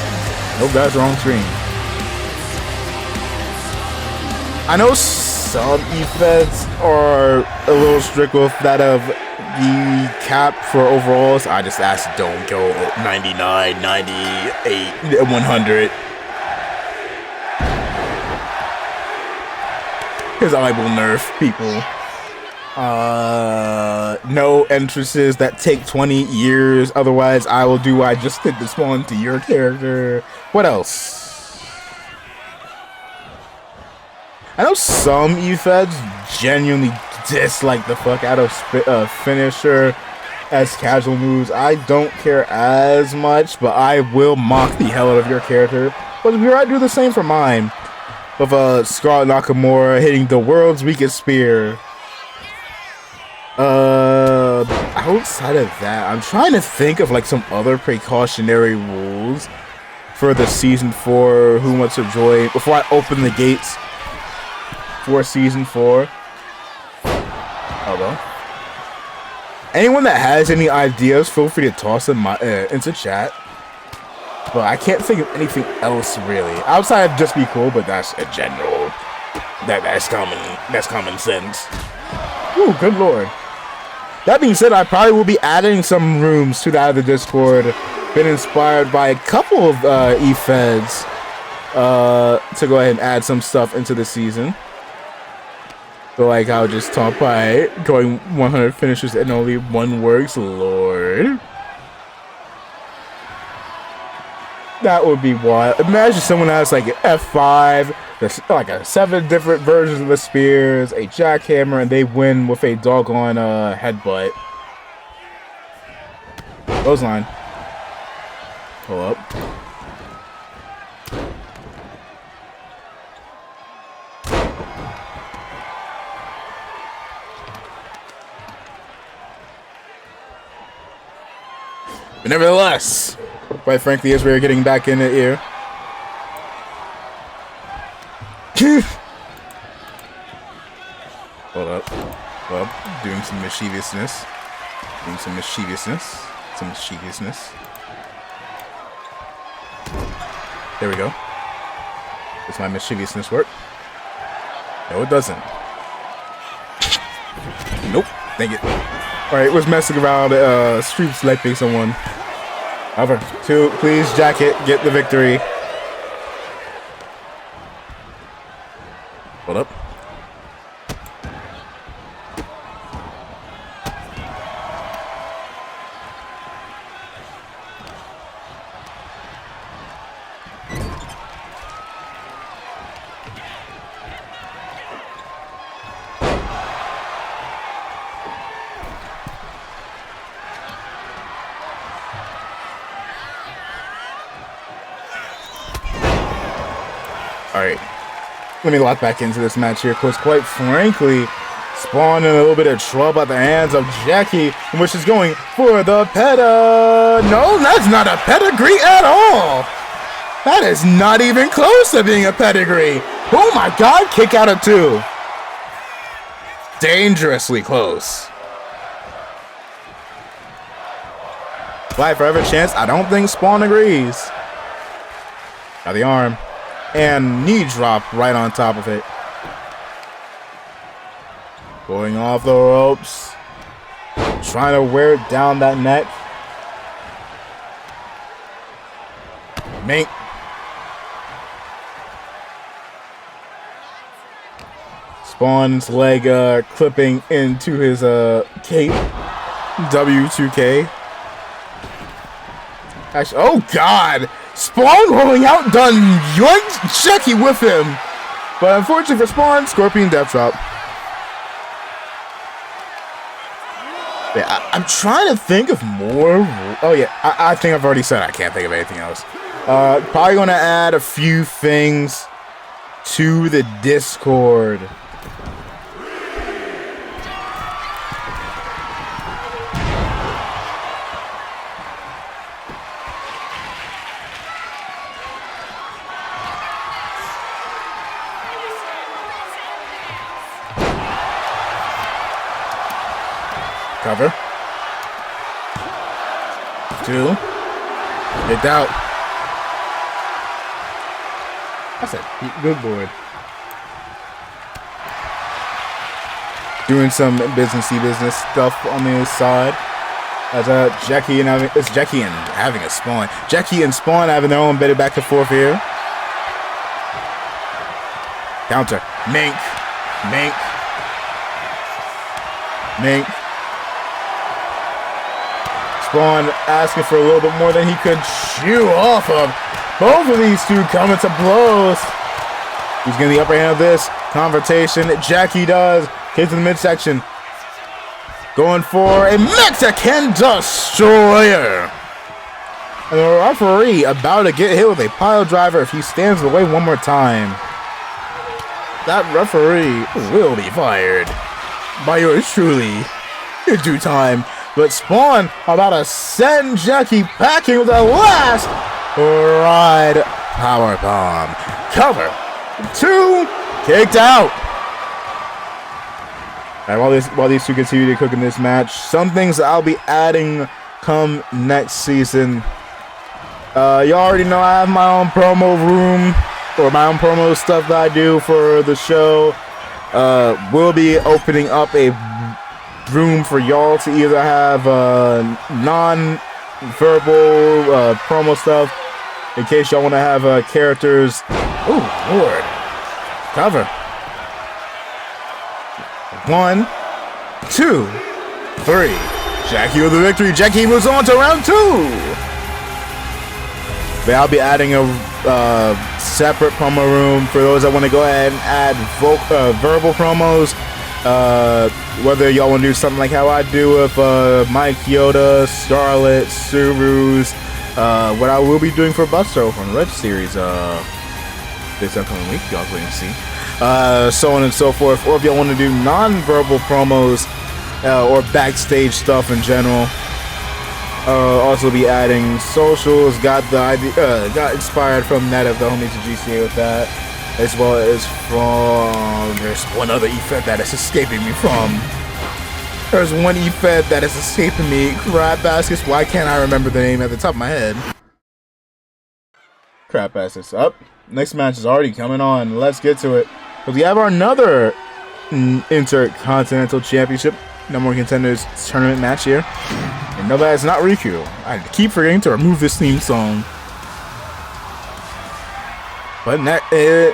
Nope, that's wrong screen. I know some e-feds are a little strict with that of the cap for overalls. I just asked don't go 99, 98, 100. Because I will nerf people. No entrances that take 20 years. Otherwise, I will do what I just did to spawn to your character. What else? I know some e-feds genuinely dislike the fuck out of finisher as casual moves. I don't care as much, but I will mock the hell out of your character. But I do the same for mine. With Scarlet Nakamura hitting the world's weakest spear. Outside of that, I'm trying to think of like some other precautionary rules for the season 4 who wants to join before I open the gates for season 4. Hello. Anyone that has any ideas, feel free to toss them into chat. But I can't think of anything else really outside of just be cool. But that's a general. That's common sense. Ooh, good lord. That being said, I probably will be adding some rooms to that of the Discord. Been inspired by a couple of e-feds to go ahead and add some stuff into the season. So like I'll just talk by going 100 finishes and only one works. Lord. That would be wild. Imagine someone has like an F5, like a 7 different versions of the spears, a jackhammer, and they win with a doggone headbutt. Clothesline. Pull up. But nevertheless, quite frankly, as we're getting back in it here. Hold up. Well, doing some mischievousness. Some mischievousness. There we go. Does my mischievousness work? No, it doesn't. Nope. Dang it. Alright, was messing around, street sniping someone. However, 2, please, jacket, get the victory. Hold up. Alright, let me lock back into this match here, because quite frankly, Spawn in a little bit of trouble at the hands of Jackie, which is going for the No, that's not a pedigree at all! That is not even close to being a pedigree! Oh my god, kick out of 2! Dangerously close. Fight for every chance, I don't think Spawn agrees. Got the arm. And knee drop right on top of it. Going off the ropes. Trying to wear it down that neck. Mink. Spawn's leg clipping into his cape. W2K. Actually, oh god! Spawn rolling out, done yoinked Jackie with him. But unfortunately for Spawn, Scorpion Death Drop. Yeah, I'm trying to think of more. Oh yeah, I think I've already said I can't think of anything else. Probably gonna add a few things to the Discord. Cover. 2. Kicked out. That's a good board. Doing some business stuff on the side. As Jackie and having a Spawn. Jackie and Spawn having their own bit back and forth here. Counter. Mink. Spawn asking for a little bit more than he could chew off of. Both of these two coming to blows. Who's getting the upper hand of this confrontation? Jackie does. Kick to the midsection. Going for a Mexican Destroyer. And the referee about to get hit with a pile driver if he stands in the way one more time. That referee will be fired by yours truly in due time. But Spawn about to send Jackie packing with the last ride power bomb. Cover 2, kicked out. All right, while these two continue to cook in this match, some things I'll be adding come next season. You already know I have my own promo room, or my own promo stuff that I do for the show. We'll be opening up a room for y'all to either have non-verbal promo stuff in case y'all want to have characters. Oh Lord, cover. 1, 2, 3. Jackie with the victory. Jackie moves on to round 2. But I'll be adding a separate promo room for those that want to go ahead and add verbal promos. Whether y'all want to do something like how I do with Mike, Yoda, Scarlet, Subaru's, what I will be doing for Buster from Red Series this upcoming week, y'all wait and see. So on and so forth. Or if y'all want to do non-verbal promos or backstage stuff in general. Also be adding socials. Got the idea, got inspired from that of the homies of GCA with that, as well as from there's one other effect that is escaping me from. There's one effect that is escaping me. Crap baskets. Why can't I remember the name at the top of my head? Crap baskets. Up. Next match is already coming on. Let's get to it. But we have our another Intercontinental Championship #1 Contenders tournament match here. And no, that is not Riku. I keep forgetting to remove this theme song. But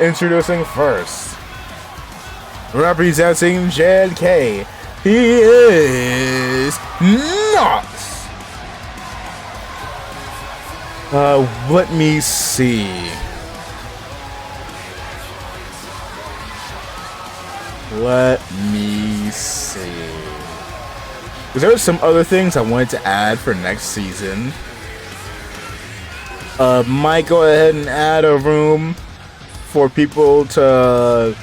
introducing first, representing JK, he is Nox. Let me see. There are some other things I wanted to add for next season. Might go ahead and add a room for people to.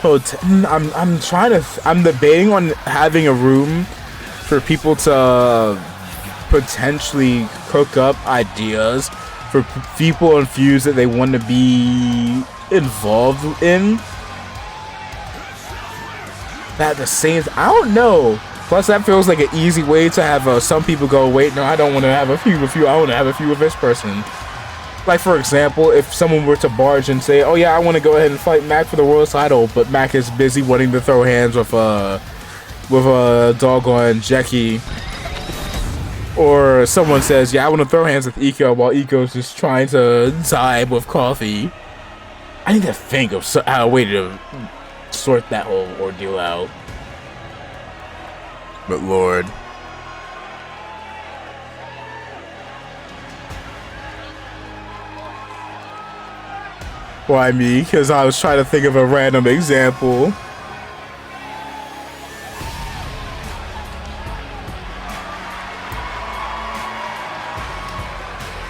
I'm debating on having a room for people to potentially cook up ideas for people and feuds that they want to be involved in. At the same time, I don't know. Plus, that feels like an easy way to have some people go, wait, no, I don't want to have a feud with you. I want to have a feud with this person. Like, for example, if someone were to barge and say, oh, yeah, I want to go ahead and fight Mac for the world title, but Mac is busy wanting to throw hands with a doggone Jackie. Or someone says, yeah, I want to throw hands with Eco while Eco's just trying to dive with coffee. I need to think of a way to sort that whole ordeal out. But Lord. Why me? Because I was trying to think of a random example.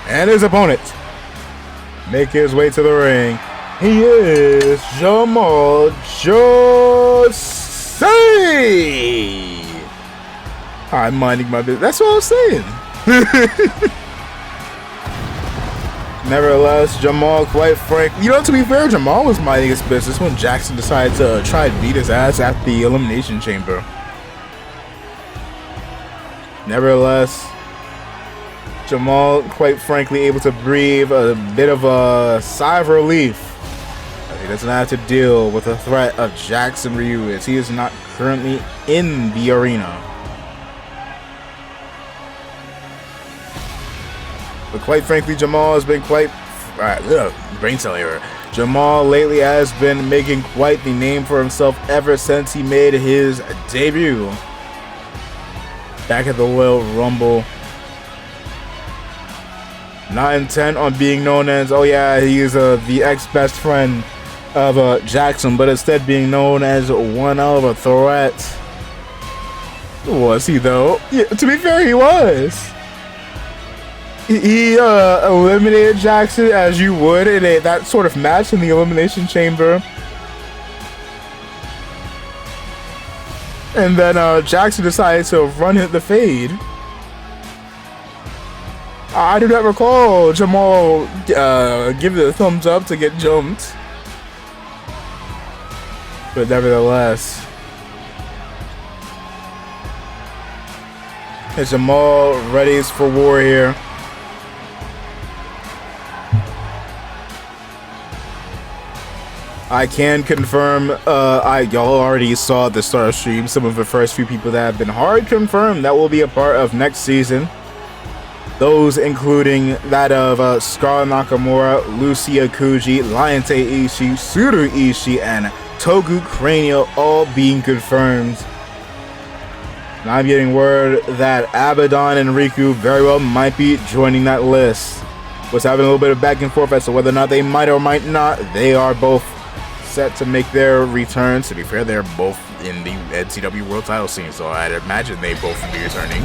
And his opponent make his way to the ring. He is Jamal Jose. I'm minding my business. That's what I was saying. Nevertheless, Jamal, quite frank, to be fair, Jamal was minding his business when Jackson decided to try and beat his ass at the Elimination Chamber. Nevertheless, Jamal, quite frankly, able to breathe a bit of a sigh of relief. He doesn't have to deal with the threat of Jackson Ryu, as he is not currently in the arena. But quite frankly, Jamal has been quite... brain cell error. Jamal lately has been making quite the name for himself ever since he made his debut back at the Royal Rumble. Not intent on being known as, oh yeah, he is the ex-best friend of Jackson, but instead being known as one of a threat. Was he though? Yeah, to be fair, he was. He eliminated Jackson as you would in that sort of match in the Elimination Chamber. And then Jackson decided to run hit the fade. I do not recall Jamal giving the thumbs up to get jumped. But nevertheless, as Jamal readies for war here. I can confirm, y'all already saw at the start of stream some of the first few people that have been hard confirmed that will be a part of next season. Those including that of Scarlett Nakamura, Lucia Kuji, Liante Ishii, Tsuru Ishii, and Togu Cranial all being confirmed. And I'm getting word that Abaddon and Riku very well might be joining that list. Was having a little bit of back and forth as to whether or not they might or might not. They are both set to make their returns. To be fair, they're both in the NCW World Title scene, so I'd imagine they both will be returning.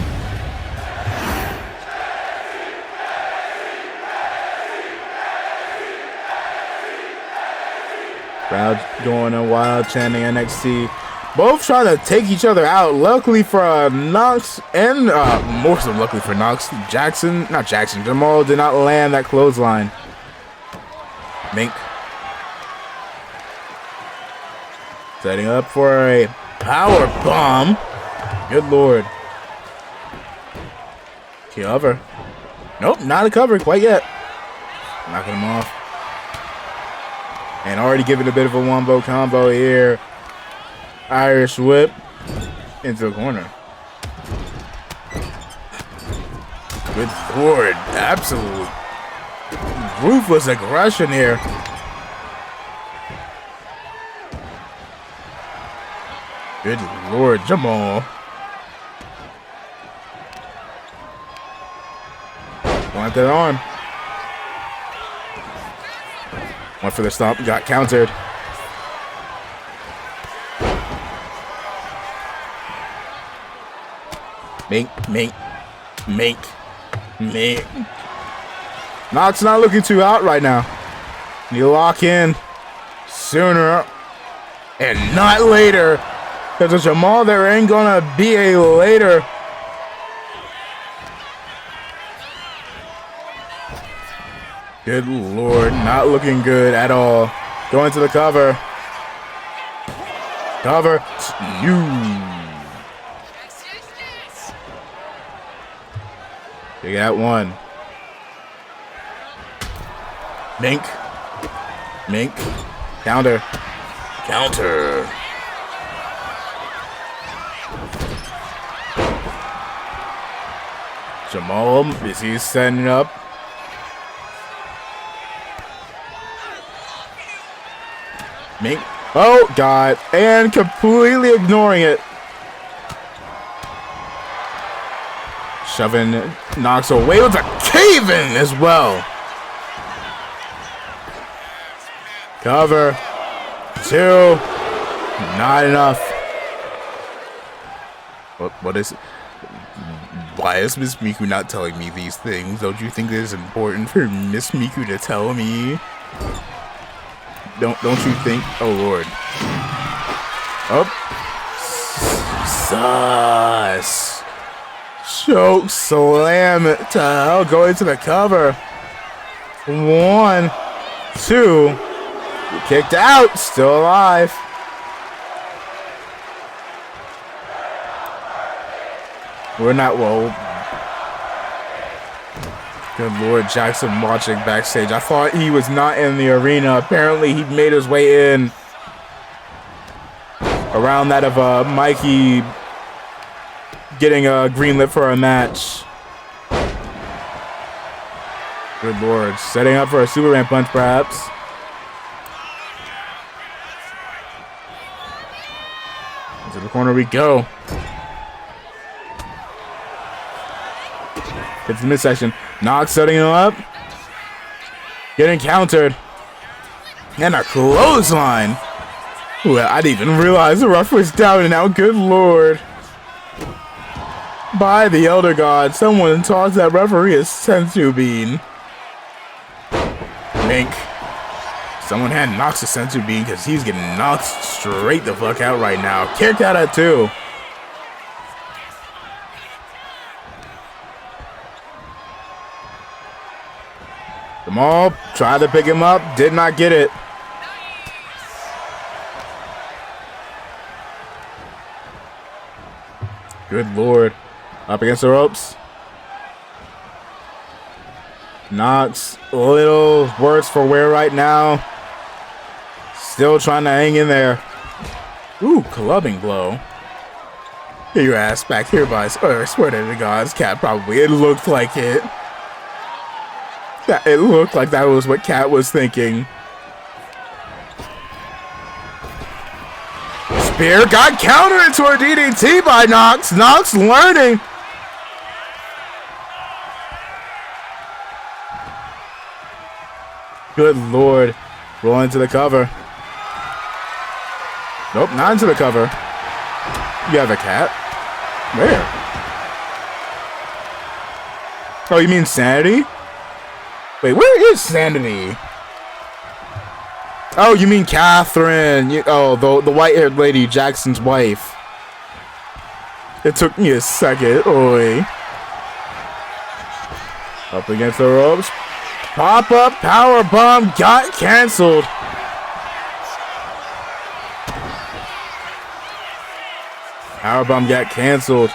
Crowd going a wild, chanting NXT. Both trying to take each other out. Luckily for Knox, and more so luckily for Knox, Jamal did not land that clothesline. Mink setting up for a power bomb. Good lord. Cover. Nope, not a cover quite yet. Knocking him off. And already giving a bit of a wombo combo here. Irish whip into the corner. Good lord. Absolute ruthless aggression here. Good lord, Jamal. Want that arm. Went for the stomp, got countered. Mink. Knox not looking too hot right now. You lock in sooner and not later. Because with Jamal, there ain't gonna be a later. Good lord, not looking good at all. Going to the cover. Cover. You got one. Mink. Counter. Jamal, is he setting up? Mink. Oh, God. And completely ignoring it. Shoving Knox away with a cave-in as well. Cover. 2. Not enough. What is it? Why is Miss Miku not telling me these things? Don't you think it is important for Miss Miku to tell me? Don't you think? Oh lord. Up. Sus. Choke slam to hell. Going to the cover. 1, 2. Kicked out. Still alive. We're not, well. Good Lord, Jackson watching backstage. I thought he was not in the arena. Apparently, he made his way in around that of Mikey getting a greenlit for a match. Good Lord, setting up for a Superman punch, perhaps. Into the corner we go. It's the midsection. Knox setting him up. Getting countered. And a clothesline. Well, I didn't even realize the ref was down and out. Good Lord. By the Elder God, someone tossed that referee a sensu bean. Mink. Someone had Knox a sensu bean because he's getting knocked straight the fuck out right now. Kicked out at 2. Jamal tried to pick him up, did not get it. Good Lord. Up against the ropes. Knox a little worse for wear right now. Still trying to hang in there. Ooh, clubbing blow. Get your ass back here, by swear to the gods, Cat probably. It looked like it. It looked like that was what Cat was thinking. Spear got countered into a DDT by Knox. Knox learning. Good Lord. Roll into the cover. Nope, not into the cover. You have a Cat. Where? Oh, you mean Sanity? Wait, where is Sanity? Oh, you mean Catherine. The white-haired lady, Jackson's wife. It took me a second. Oi. Up against the ropes. Pop-up powerbomb got canceled. Powerbomb got canceled.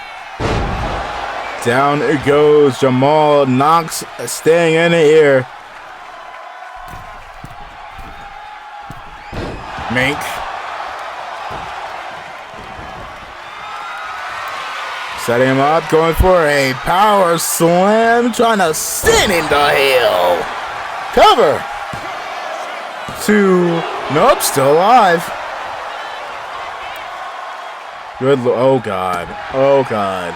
Down it goes. Jamal. Knox staying in it here. Mink. Setting him up, going for a power slam, trying to send him to hell. Cover. 2. Nope, still alive. Good. Oh God. Oh God.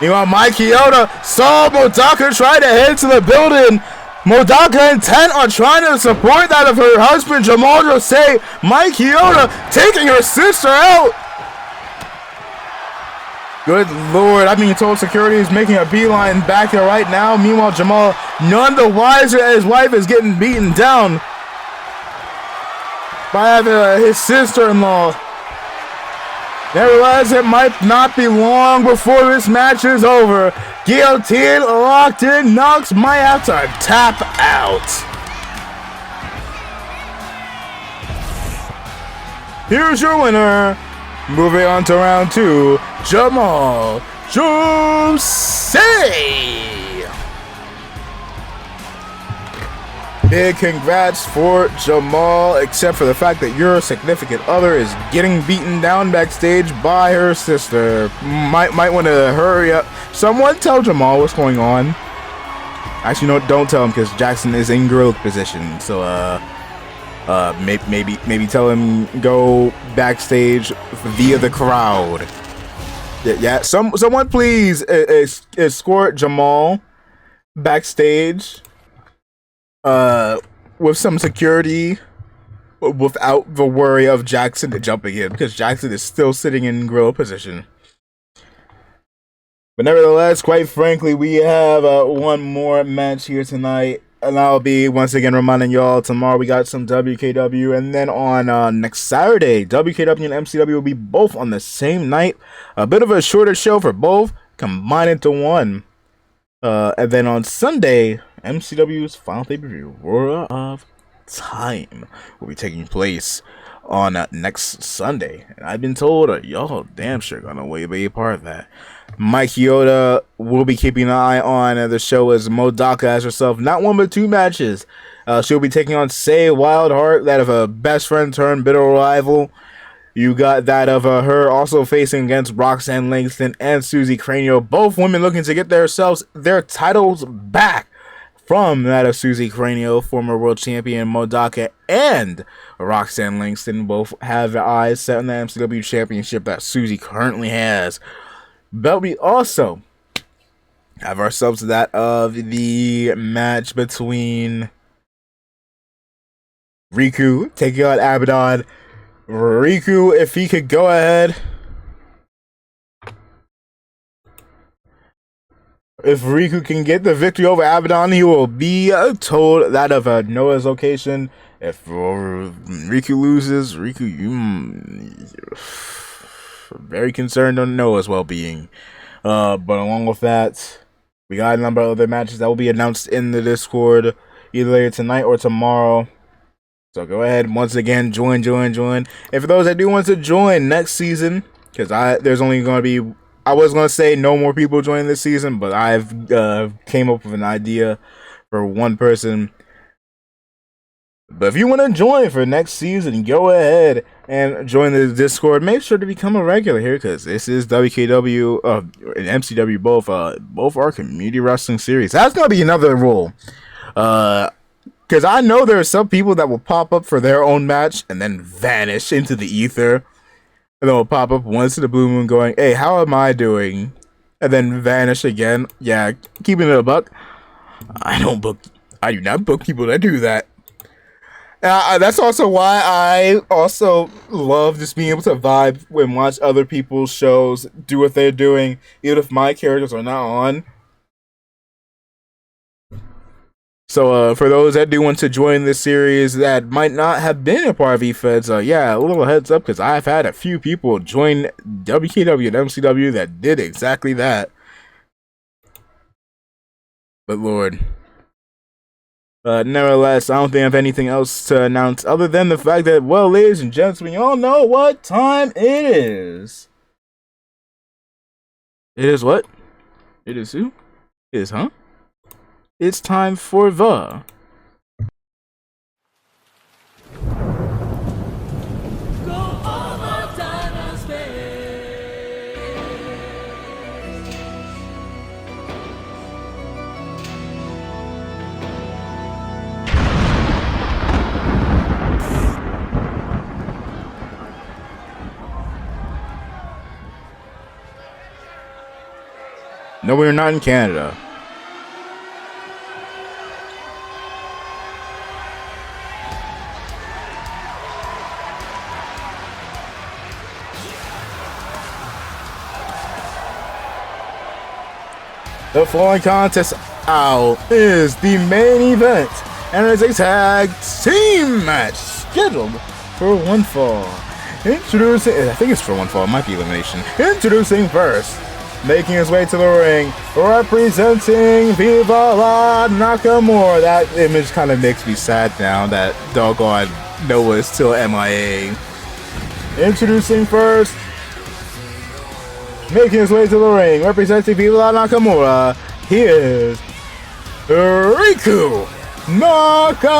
Meanwhile, Mcw saw Modaka try to head to the building. Modaka intent on trying to support that of her husband, Jamal Jose. Mcw taking her sister out. Good Lord. I'm being told security is making a beeline back there right now. Meanwhile, Jamal none the wiser as his wife is getting beaten down by his sister-in-law. Nevertheless, it might not be long before this match is over. Guillotine locked in. Knox might have to tap out. Here's your winner. Moving on to round 2, Jamal Jose. Big congrats for Jamal, except for the fact that your significant other is getting beaten down backstage by her sister. Might want to hurry up. Someone tell Jamal what's going on. Actually, no, don't tell him because Jackson is in gorilla position. So, maybe tell him go backstage via the crowd. Yeah. Someone please escort Jamal backstage. With some security, without the worry of Jackson jumping in, because Jackson is still sitting in gorilla position. But nevertheless, quite frankly, we have one more match here tonight, and I'll be once again reminding y'all tomorrow we got some WKW, and then on next Saturday, WKW and MCW will be both on the same night. A bit of a shorter show for both, combined into one. And then on Sunday, MCW's final pay-per-view, War of Time, will be taking place. on next Sunday. And I've been told y'all damn sure gonna be a part of that. Mcw will be keeping an eye on the show as Modaka has herself not one but two matches. She'll be taking on Say Wildheart, that of a best friend turned bitter rival. You got that of her also facing against Roxanne Langston and Susie Cranio, both women looking to get their titles back from that of Susie Cranio, former world champion Modaka, and Roxanne Langston both have their eyes set on the MCW championship that Susie currently has. But we also have ourselves that of the match between Riku taking on Abaddon. Riku, if he could go ahead. If Riku can get the victory over Abaddon, he will be told that of Noah's location. If Riku loses, you very concerned on Noah's well-being. But along with that, we got a number of other matches that will be announced in the Discord either later tonight or tomorrow. So go ahead, once again, join. And for those that do want to join next season, because there's only going to be, I was going to say no more people joining this season, but I've came up with an idea for one person. But if you want to join for next season, go ahead and join the Discord. Make sure to become a regular here, because this is WKW and MCW, both our community wrestling series. That's going to be another rule. Because I know there are some people that will pop up for their own match and then vanish into the ether. And then will pop up once in the blue moon going, hey, how am I doing? And then vanish again. Yeah, keeping it a buck. I do not book people that do that. That's also why I also love just being able to vibe and watch other people's shows, do what they're doing, even if my characters are not on. So for those that do want to join this series that might not have been a part of eFeds, yeah, a little heads up, because I've had a few people join WKW and MCW that did exactly that. But Lord. Nevertheless, I don't think I have anything else to announce other than the fact that, well, ladies and gentlemen, you all know what time it is. It is what? It is who? It is, huh? It's time for the No, we're not in Canada. The following contest out is the main event, and it's a tag team match scheduled for one fall. Introducing, I think it's for one fall, it might be elimination. Introducing first, making his way to the ring, representing Viva La Nakamura. That image kind of makes me sad now that doggone Noah is still MIA. Introducing first, making his way to the ring, representing Viva La Nakamura, he is Riku Nakamura!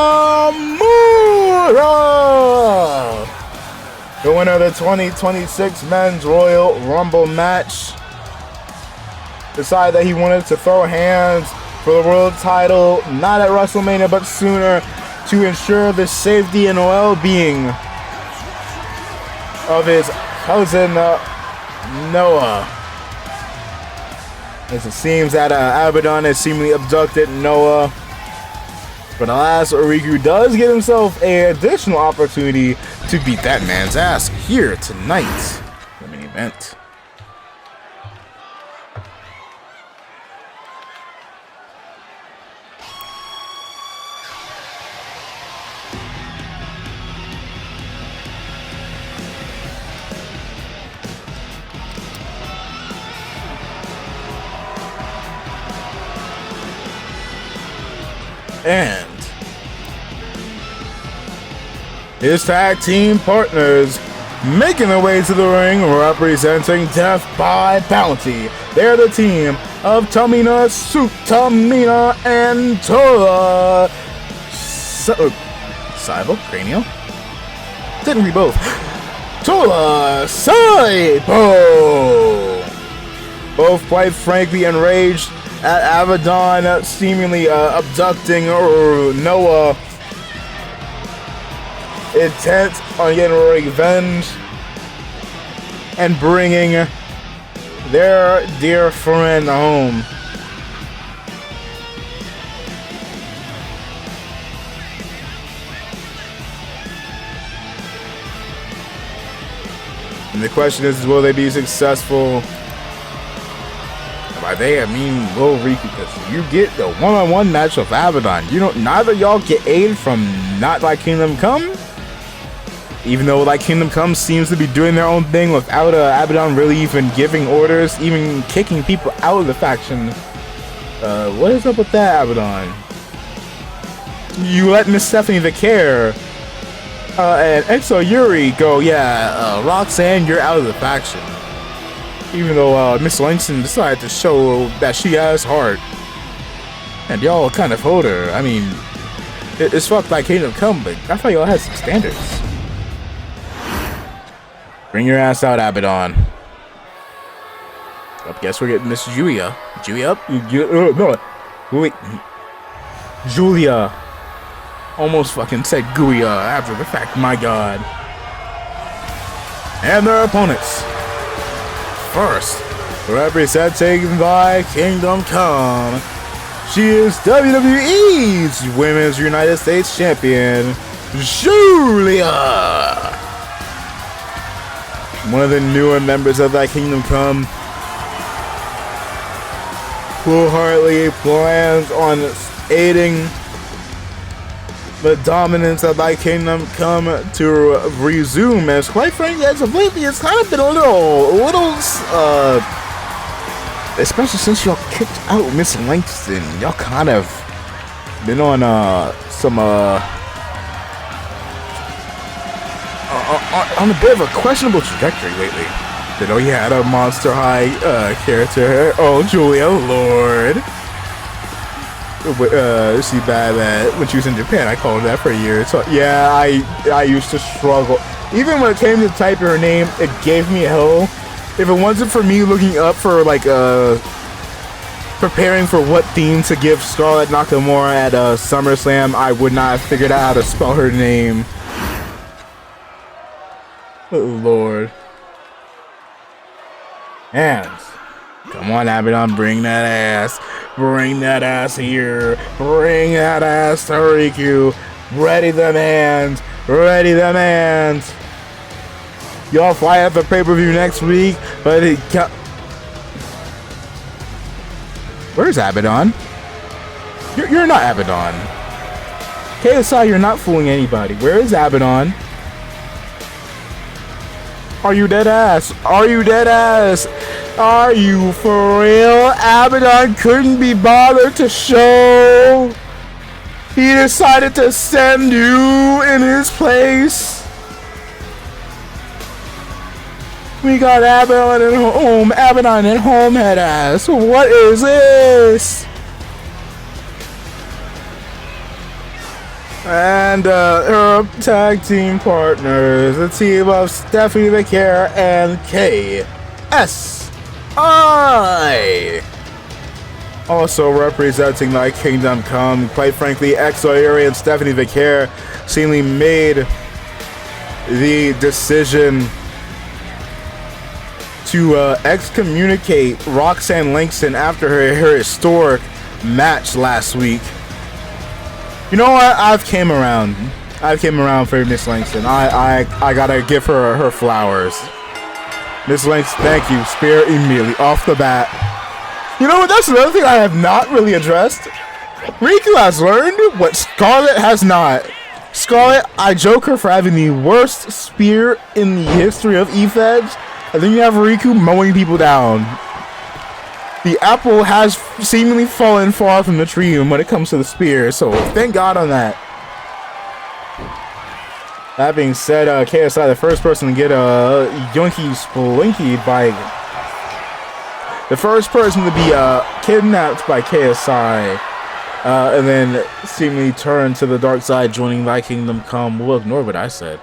The winner of the 2026 Men's Royal Rumble match decided that he wanted to throw hands for the world title, not at WrestleMania, but sooner, to ensure the safety and well-being of his cousin Noah. As it seems that Abaddon has seemingly abducted Noah. But alas, Riku does get himself an additional opportunity to beat that man's ass here tonight. The main event. And his tag team partners, making their way to the ring, representing Death by Bounty. They're the team of Tamina, Tamina, and Tola. Saibo? Cranial? Didn't read both. Tola Saibo! Both quite frankly enraged at Abaddon seemingly abducting Noah, intent on getting revenge and bringing their dear friend home. And the question is, will they be successful? By they, I mean Will Riku, because you get the one-on-one match of Abaddon. You don't. Neither y'all get aid from Not Like Kingdom Come. Even though Like Kingdom Come seems to be doing their own thing without Abaddon really even giving orders, even kicking people out of the faction. What is up with that, Abaddon? You let Miss Stephanie the Care and Exo Yuri go, yeah, Roxanne, you're out of the faction. Even though Miss Langston decided to show that she has heart. And y'all kind of hold her. I mean, it's fucked like Kingdom Come, but I thought y'all had some standards. Bring your ass out, Abaddon. I guess we're getting Miss Julia. Julia? No. Wait. Julia. Almost fucking said Guia after the fact, my god. And their opponents. First, representing by Kingdom Come, she is WWE's Women's United States Champion, Julia. One of the newer members of that Kingdom Come, wholeheartedly plans on aiding the dominance of that Kingdom Come to resume, as quite frankly, as of lately, it's kind of been a little, especially since y'all kicked out Miss Langston. Y'all kind of been on some on a bit of a questionable trajectory lately. You know, you had a Monster High character. Oh, Julia, Lord. She bad at when she was in Japan. I called her that for a year. So yeah, I used to struggle. Even when it came to typing her name, it gave me hell. If it wasn't for me looking up for like preparing for what theme to give Scarlett Nakamura at SummerSlam, I would not have figured out how to spell her name. Oh Lord. And come on, Abaddon, bring that ass. Bring that ass here. Bring that ass to Riku. Ready them hands. Ready them hands. Y'all fly at the pay-per-view next week, but it where's Abaddon? You're not Abaddon. KSI, you're not fooling anybody. Where is Abaddon? Are you dead ass? Are you dead ass? Are you for real? Abaddon couldn't be bothered to show. He decided to send you in his place. We got Abaddon at home. Abaddon at home, head ass. What is this? And her tag team partners, the team of Stephanie McCare and KSI. Also representing my Kingdom Come, quite frankly, Exo Yuri and Stephanie McCare seemingly made the decision to excommunicate Roxanne Langston after her historic match last week. You know what? I've came around for Miss Langston. I gotta give her flowers. Miss Langston, thank you. Spear immediately off the bat. You know what? That's another thing I have not really addressed. Riku has learned what Scarlett has not. Scarlett, I joke her for having the worst spear in the history of E-Feds. And then you have Riku mowing people down. The apple has seemingly fallen far from the tree when it comes to the spear, so thank God on that. That being said, KSI, the first person to get Yoinky Splinkied by... The first person to be kidnapped by KSI, and then seemingly turn to the dark side, joining Thy Kingdom Come. We'll ignore what I said.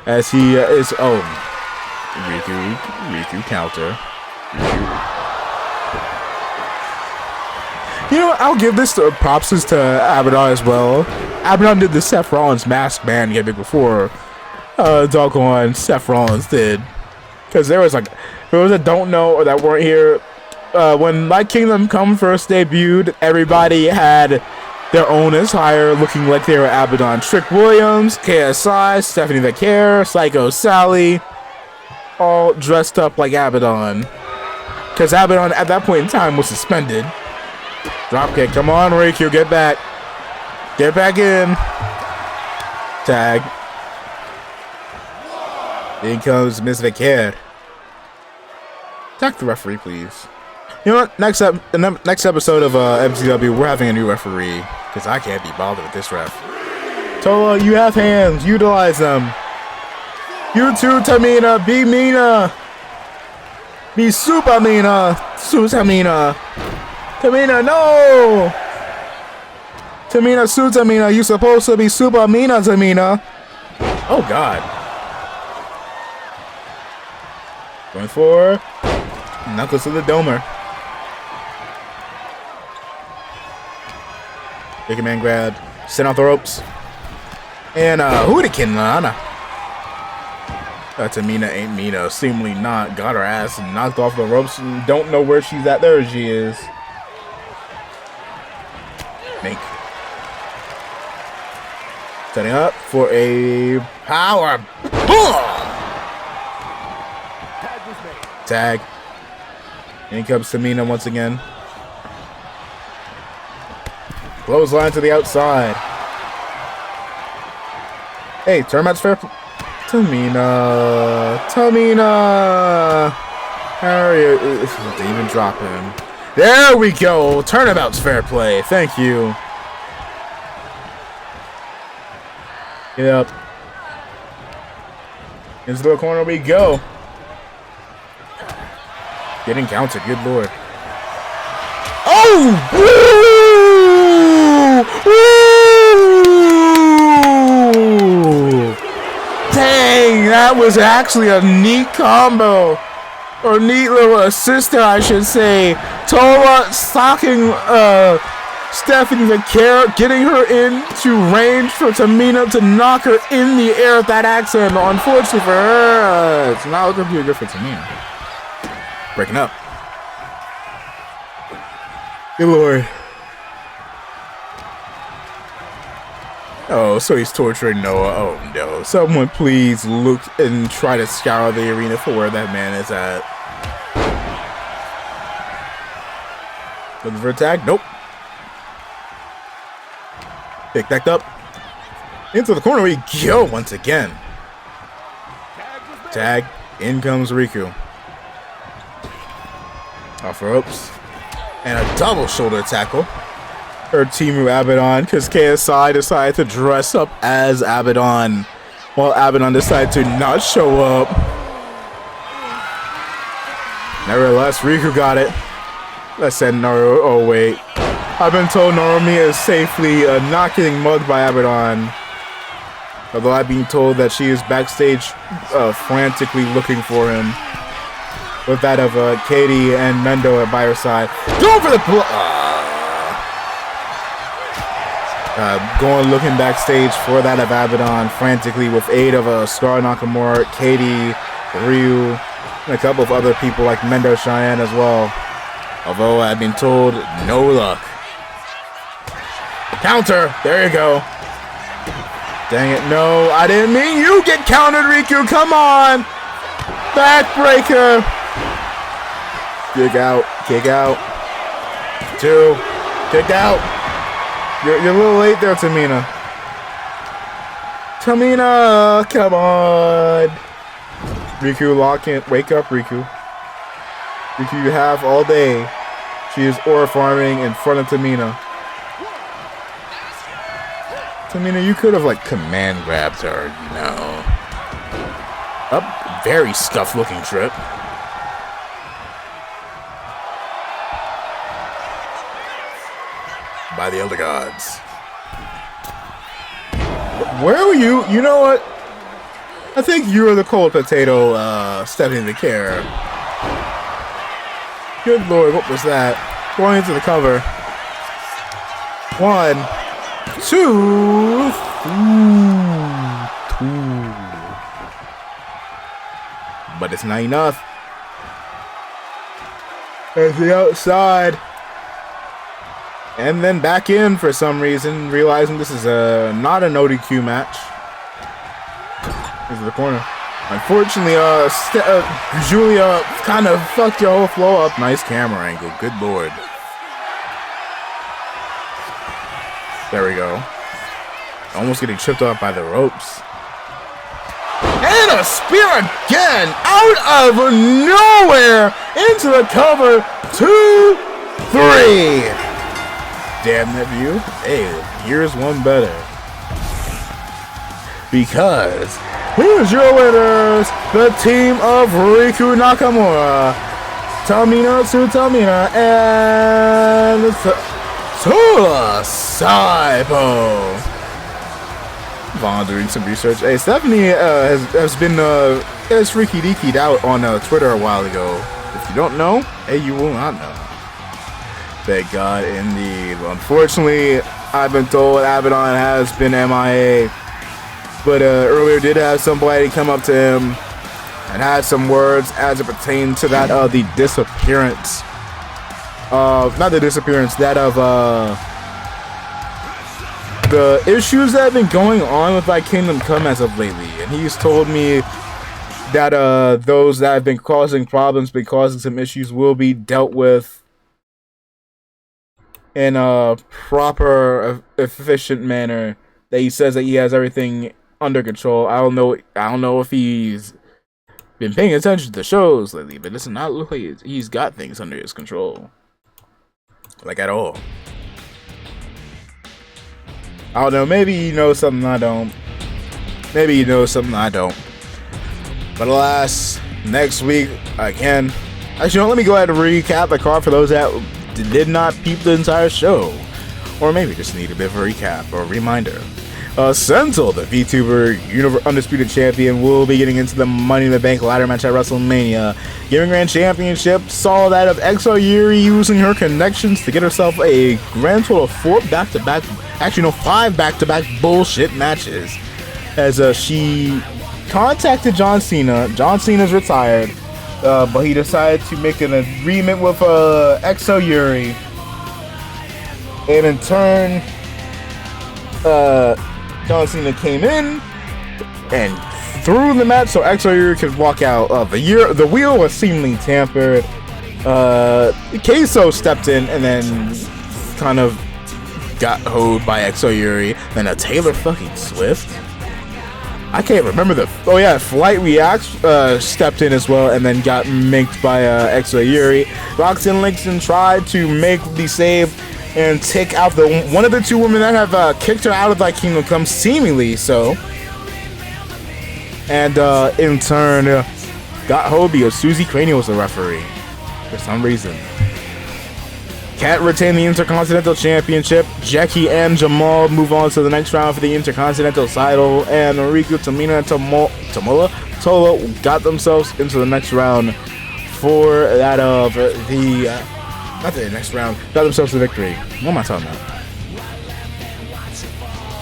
As he is... Oh. Riku counter. You know what? I'll give this props to Abaddon as well. Abaddon did the Seth Rollins mask band gimmick before doggone Seth Rollins did. Because there was like, for those that don't know or that weren't here, when Thy Kingdom Come first debuted, everybody had their own attire looking like they were Abaddon. Trick Williams, KSI, Stephanie the Care, Psycho Sally, all dressed up like Abaddon. Because Abaddon at that point in time was suspended. Dropkick, come on, Riku, get back. Get back in. Tag. In comes Miss Vicaire. Tag the referee, please. You know what? Next episode of MCW, we're having a new referee. Because I can't be bothered with this ref. Tola, you have hands. Utilize them. You too, Tamina. Be Mina. Be Super Mina. Tamina. Tamina, no! Tamina, Su Tamina, you supposed to be Super Mina, Tamina. Oh, God. Going for Knuckles to the Domer. Big man grab. Send off the ropes. And Hootikin Lana. Tamina ain't Mina. Seemingly not. Got her ass knocked off the ropes. Don't know where she's at. There she is. Make. Setting up for a power bomb. Tag. In comes Tamina once again. Clothesline to the outside. Hey, turnabout's fair. Tamina. How are you? They even drop him. There we go. Turnabout's fair play. Thank you. Get up. Into the corner we go. Getting counted. Good lord. Oh! Woo! Dang, that was actually a neat combo. Or neat little assist, I should say. Tola stalking Stephanie the Care, getting her into range for Tamina to knock her in the air with that accent. Unfortunately for her, it's not looking too good for Tamina. Breaking up. Good lord. Oh, so he's torturing Noah. Oh no. Someone please look and try to scour the arena for where that man is at. Looking for a tag? Nope. Pick back up. Into the corner we go once again. Tag. In comes Riku. Off ropes. And a double shoulder tackle. Her Team Abaddon, because KSI decided to dress up as Abaddon, while Abaddon decided to not show up. Nevertheless, Riku got it. Let's send Naru. Oh, wait. I've been told Narumiya is safely not getting mugged by Abaddon. Although I've been told that she is backstage frantically looking for him. With that of Katie and Mendo by her side. Going for the going looking backstage for that of Abaddon frantically with aid of Scar Nakamura, Katie, Ryu, and a couple of other people like Mendo Cheyenne as well. Although I've been told no luck. Counter! There you go. Dang it, no, I didn't mean you get countered, Riku, come on! Backbreaker! Kick out, kick out. 2, kick out. You're a little late there, Tamina. Tamina, come on. Riku, lock in. Wake up, Riku. Riku, you have all day. She is aura farming in front of Tamina. Tamina, you could have, like, command grabbed her, you know. A very scuffed looking trip. By the Elder Gods. Where were you? You know what? I think you were the cold potato stepping into the care. Good lord, what was that? Going into the cover. 1, 2, 2. But it's not enough. There's the outside. And then back in for some reason, realizing this is not an ODQ match. This is the corner. Unfortunately, Julia kind of fucked your whole flow up. Nice camera angle. Good lord. There we go. Almost getting tripped up by the ropes. And a spear again! Out of nowhere! Into the cover! 2, 3! Damn that view. Hey, here's one better. Because here's your winners, the team of Riku Nakamura, Tamina Tsutamina, and Tola Saipo. Vaughn doing some research. Hey, Stephanie has been freaky deakied out on Twitter a while ago. If you don't know, hey, you will not know. Thank God, indeed. Unfortunately, I've been told Abaddon has been MIA. But earlier did have somebody come up to him and had some words as it pertained to that of the disappearance. Not the disappearance, that of the issues that have been going on with like Kingdom Come as of lately. And he's told me that those that have been causing problems, been causing some issues, will be dealt with in a proper, efficient manner. That he says that he has everything under control. I don't know if he's been paying attention to the shows lately, but it does not look like he's got things under his control. Like at all. I don't know, maybe he knows something I don't. Maybe he knows something I don't. But alas, next week, again. Actually, no, let me go ahead and recap the card for those that did not peep the entire show. Or maybe just need a bit of a recap or a reminder. Sentinel, the VTuber Undisputed Champion, will be getting into the Money in the Bank ladder match at WrestleMania. Giving Grand Championship saw that of Exo Yuri using her connections to get herself a grand total of 5 back-to-back bullshit matches. As she contacted John Cena. John Cena's retired, but he decided to make an agreement with Exo Yuri. And in turn, John Cena came in and threw the match so Exo Yuri could walk out. The wheel was seemingly tampered. Queso stepped in and then kind of got hoed by Exo Yuri. Then a Taylor fucking Swift. I can't remember the. Oh yeah, Flight Reacts stepped in as well and then got minked by Exo Yuri. Roxanne Langston tried to make the save and take out one of the two women that have kicked her out of like Kingdom Come, seemingly so. And in turn, got hoed because Susie Cranial was the referee for some reason. Cat retained the Intercontinental Championship. Jackie and Jamal move on to the next round for the Intercontinental title. And Riku, Tamina, and Tola got themselves into the next round for that of the... not the next round. Got themselves the victory. What am I talking about?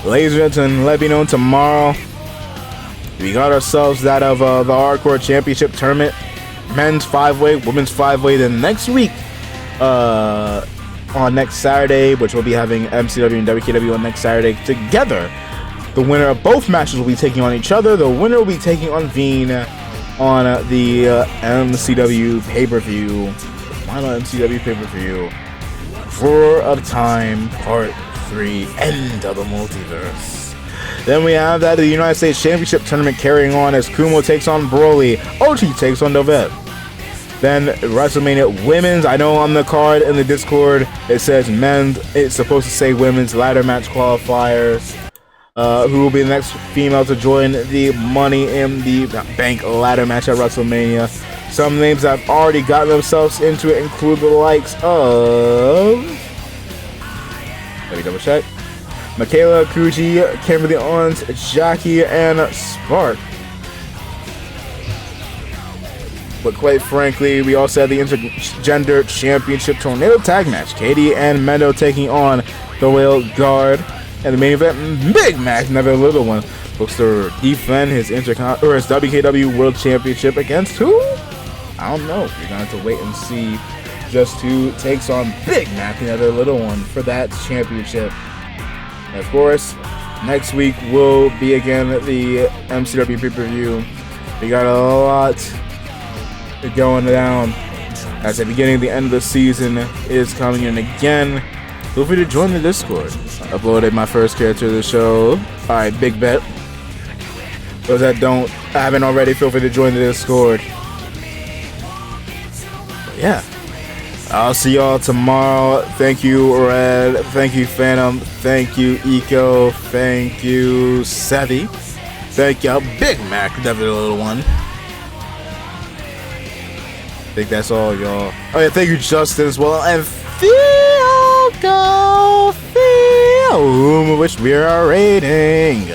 Ladies and gentlemen, let me know tomorrow. We got ourselves that of the Hardcore Championship Tournament. Men's 5-way, women's 5-way. Then next week, on next Saturday, which we'll be having MCW and WKW on next Saturday together. The winner of both matches will be taking on each other. The winner will be taking on Veen on the MCW pay-per-view. Final MCW pay-per-view. War of Time Part 3, End of the Multiverse. Then we have that of the United States Championship Tournament carrying on as Kumo takes on Broly. Ochi takes on Dovet. Then WrestleMania Women's. I know on the card in the Discord it says men's. It's supposed to say women's ladder match qualifiers. who will be the next female to join the Money in the Bank ladder match at WrestleMania. Some names that have already gotten themselves into it include the likes of... Let me double check. Michaela, Kuji, Kimberly Owens, Jackie, and Spark. But quite frankly, we also had the Intergender Championship Tornado Tag match. Katie and Mendo taking on the Whale Guard. And the main event, Big Mac, another little one, looks to defend his his WKW World Championship against who? I don't know. You're going to have to wait and see just who takes on Big Mac, another little one, for that championship. And of course, next week will be again the MCW pay-per-view. We got a lot going down as the beginning of the end of the season is coming in again. Feel free to join the Discord. I uploaded my first character to the show. Alright, Big Bet. Those that haven't already, feel free to join the Discord. But yeah. I'll see y'all tomorrow. Thank you, Red. Thank you, Phantom. Thank you, Eco. Thank you, Savvy. Thank you, Big Mac, definitely a little one. I think that's all, y'all. Oh yeah, thank you, Justin, as well. And Film, which we are rating.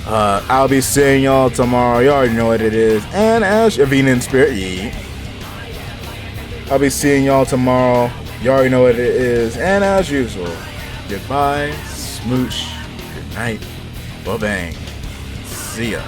I'll be seeing y'all tomorrow. You already know what it is. And as Avina in Spirit, I'll be seeing y'all tomorrow. You already know what it is. And as usual, goodbye, smooch, good night, ba-bang. See ya.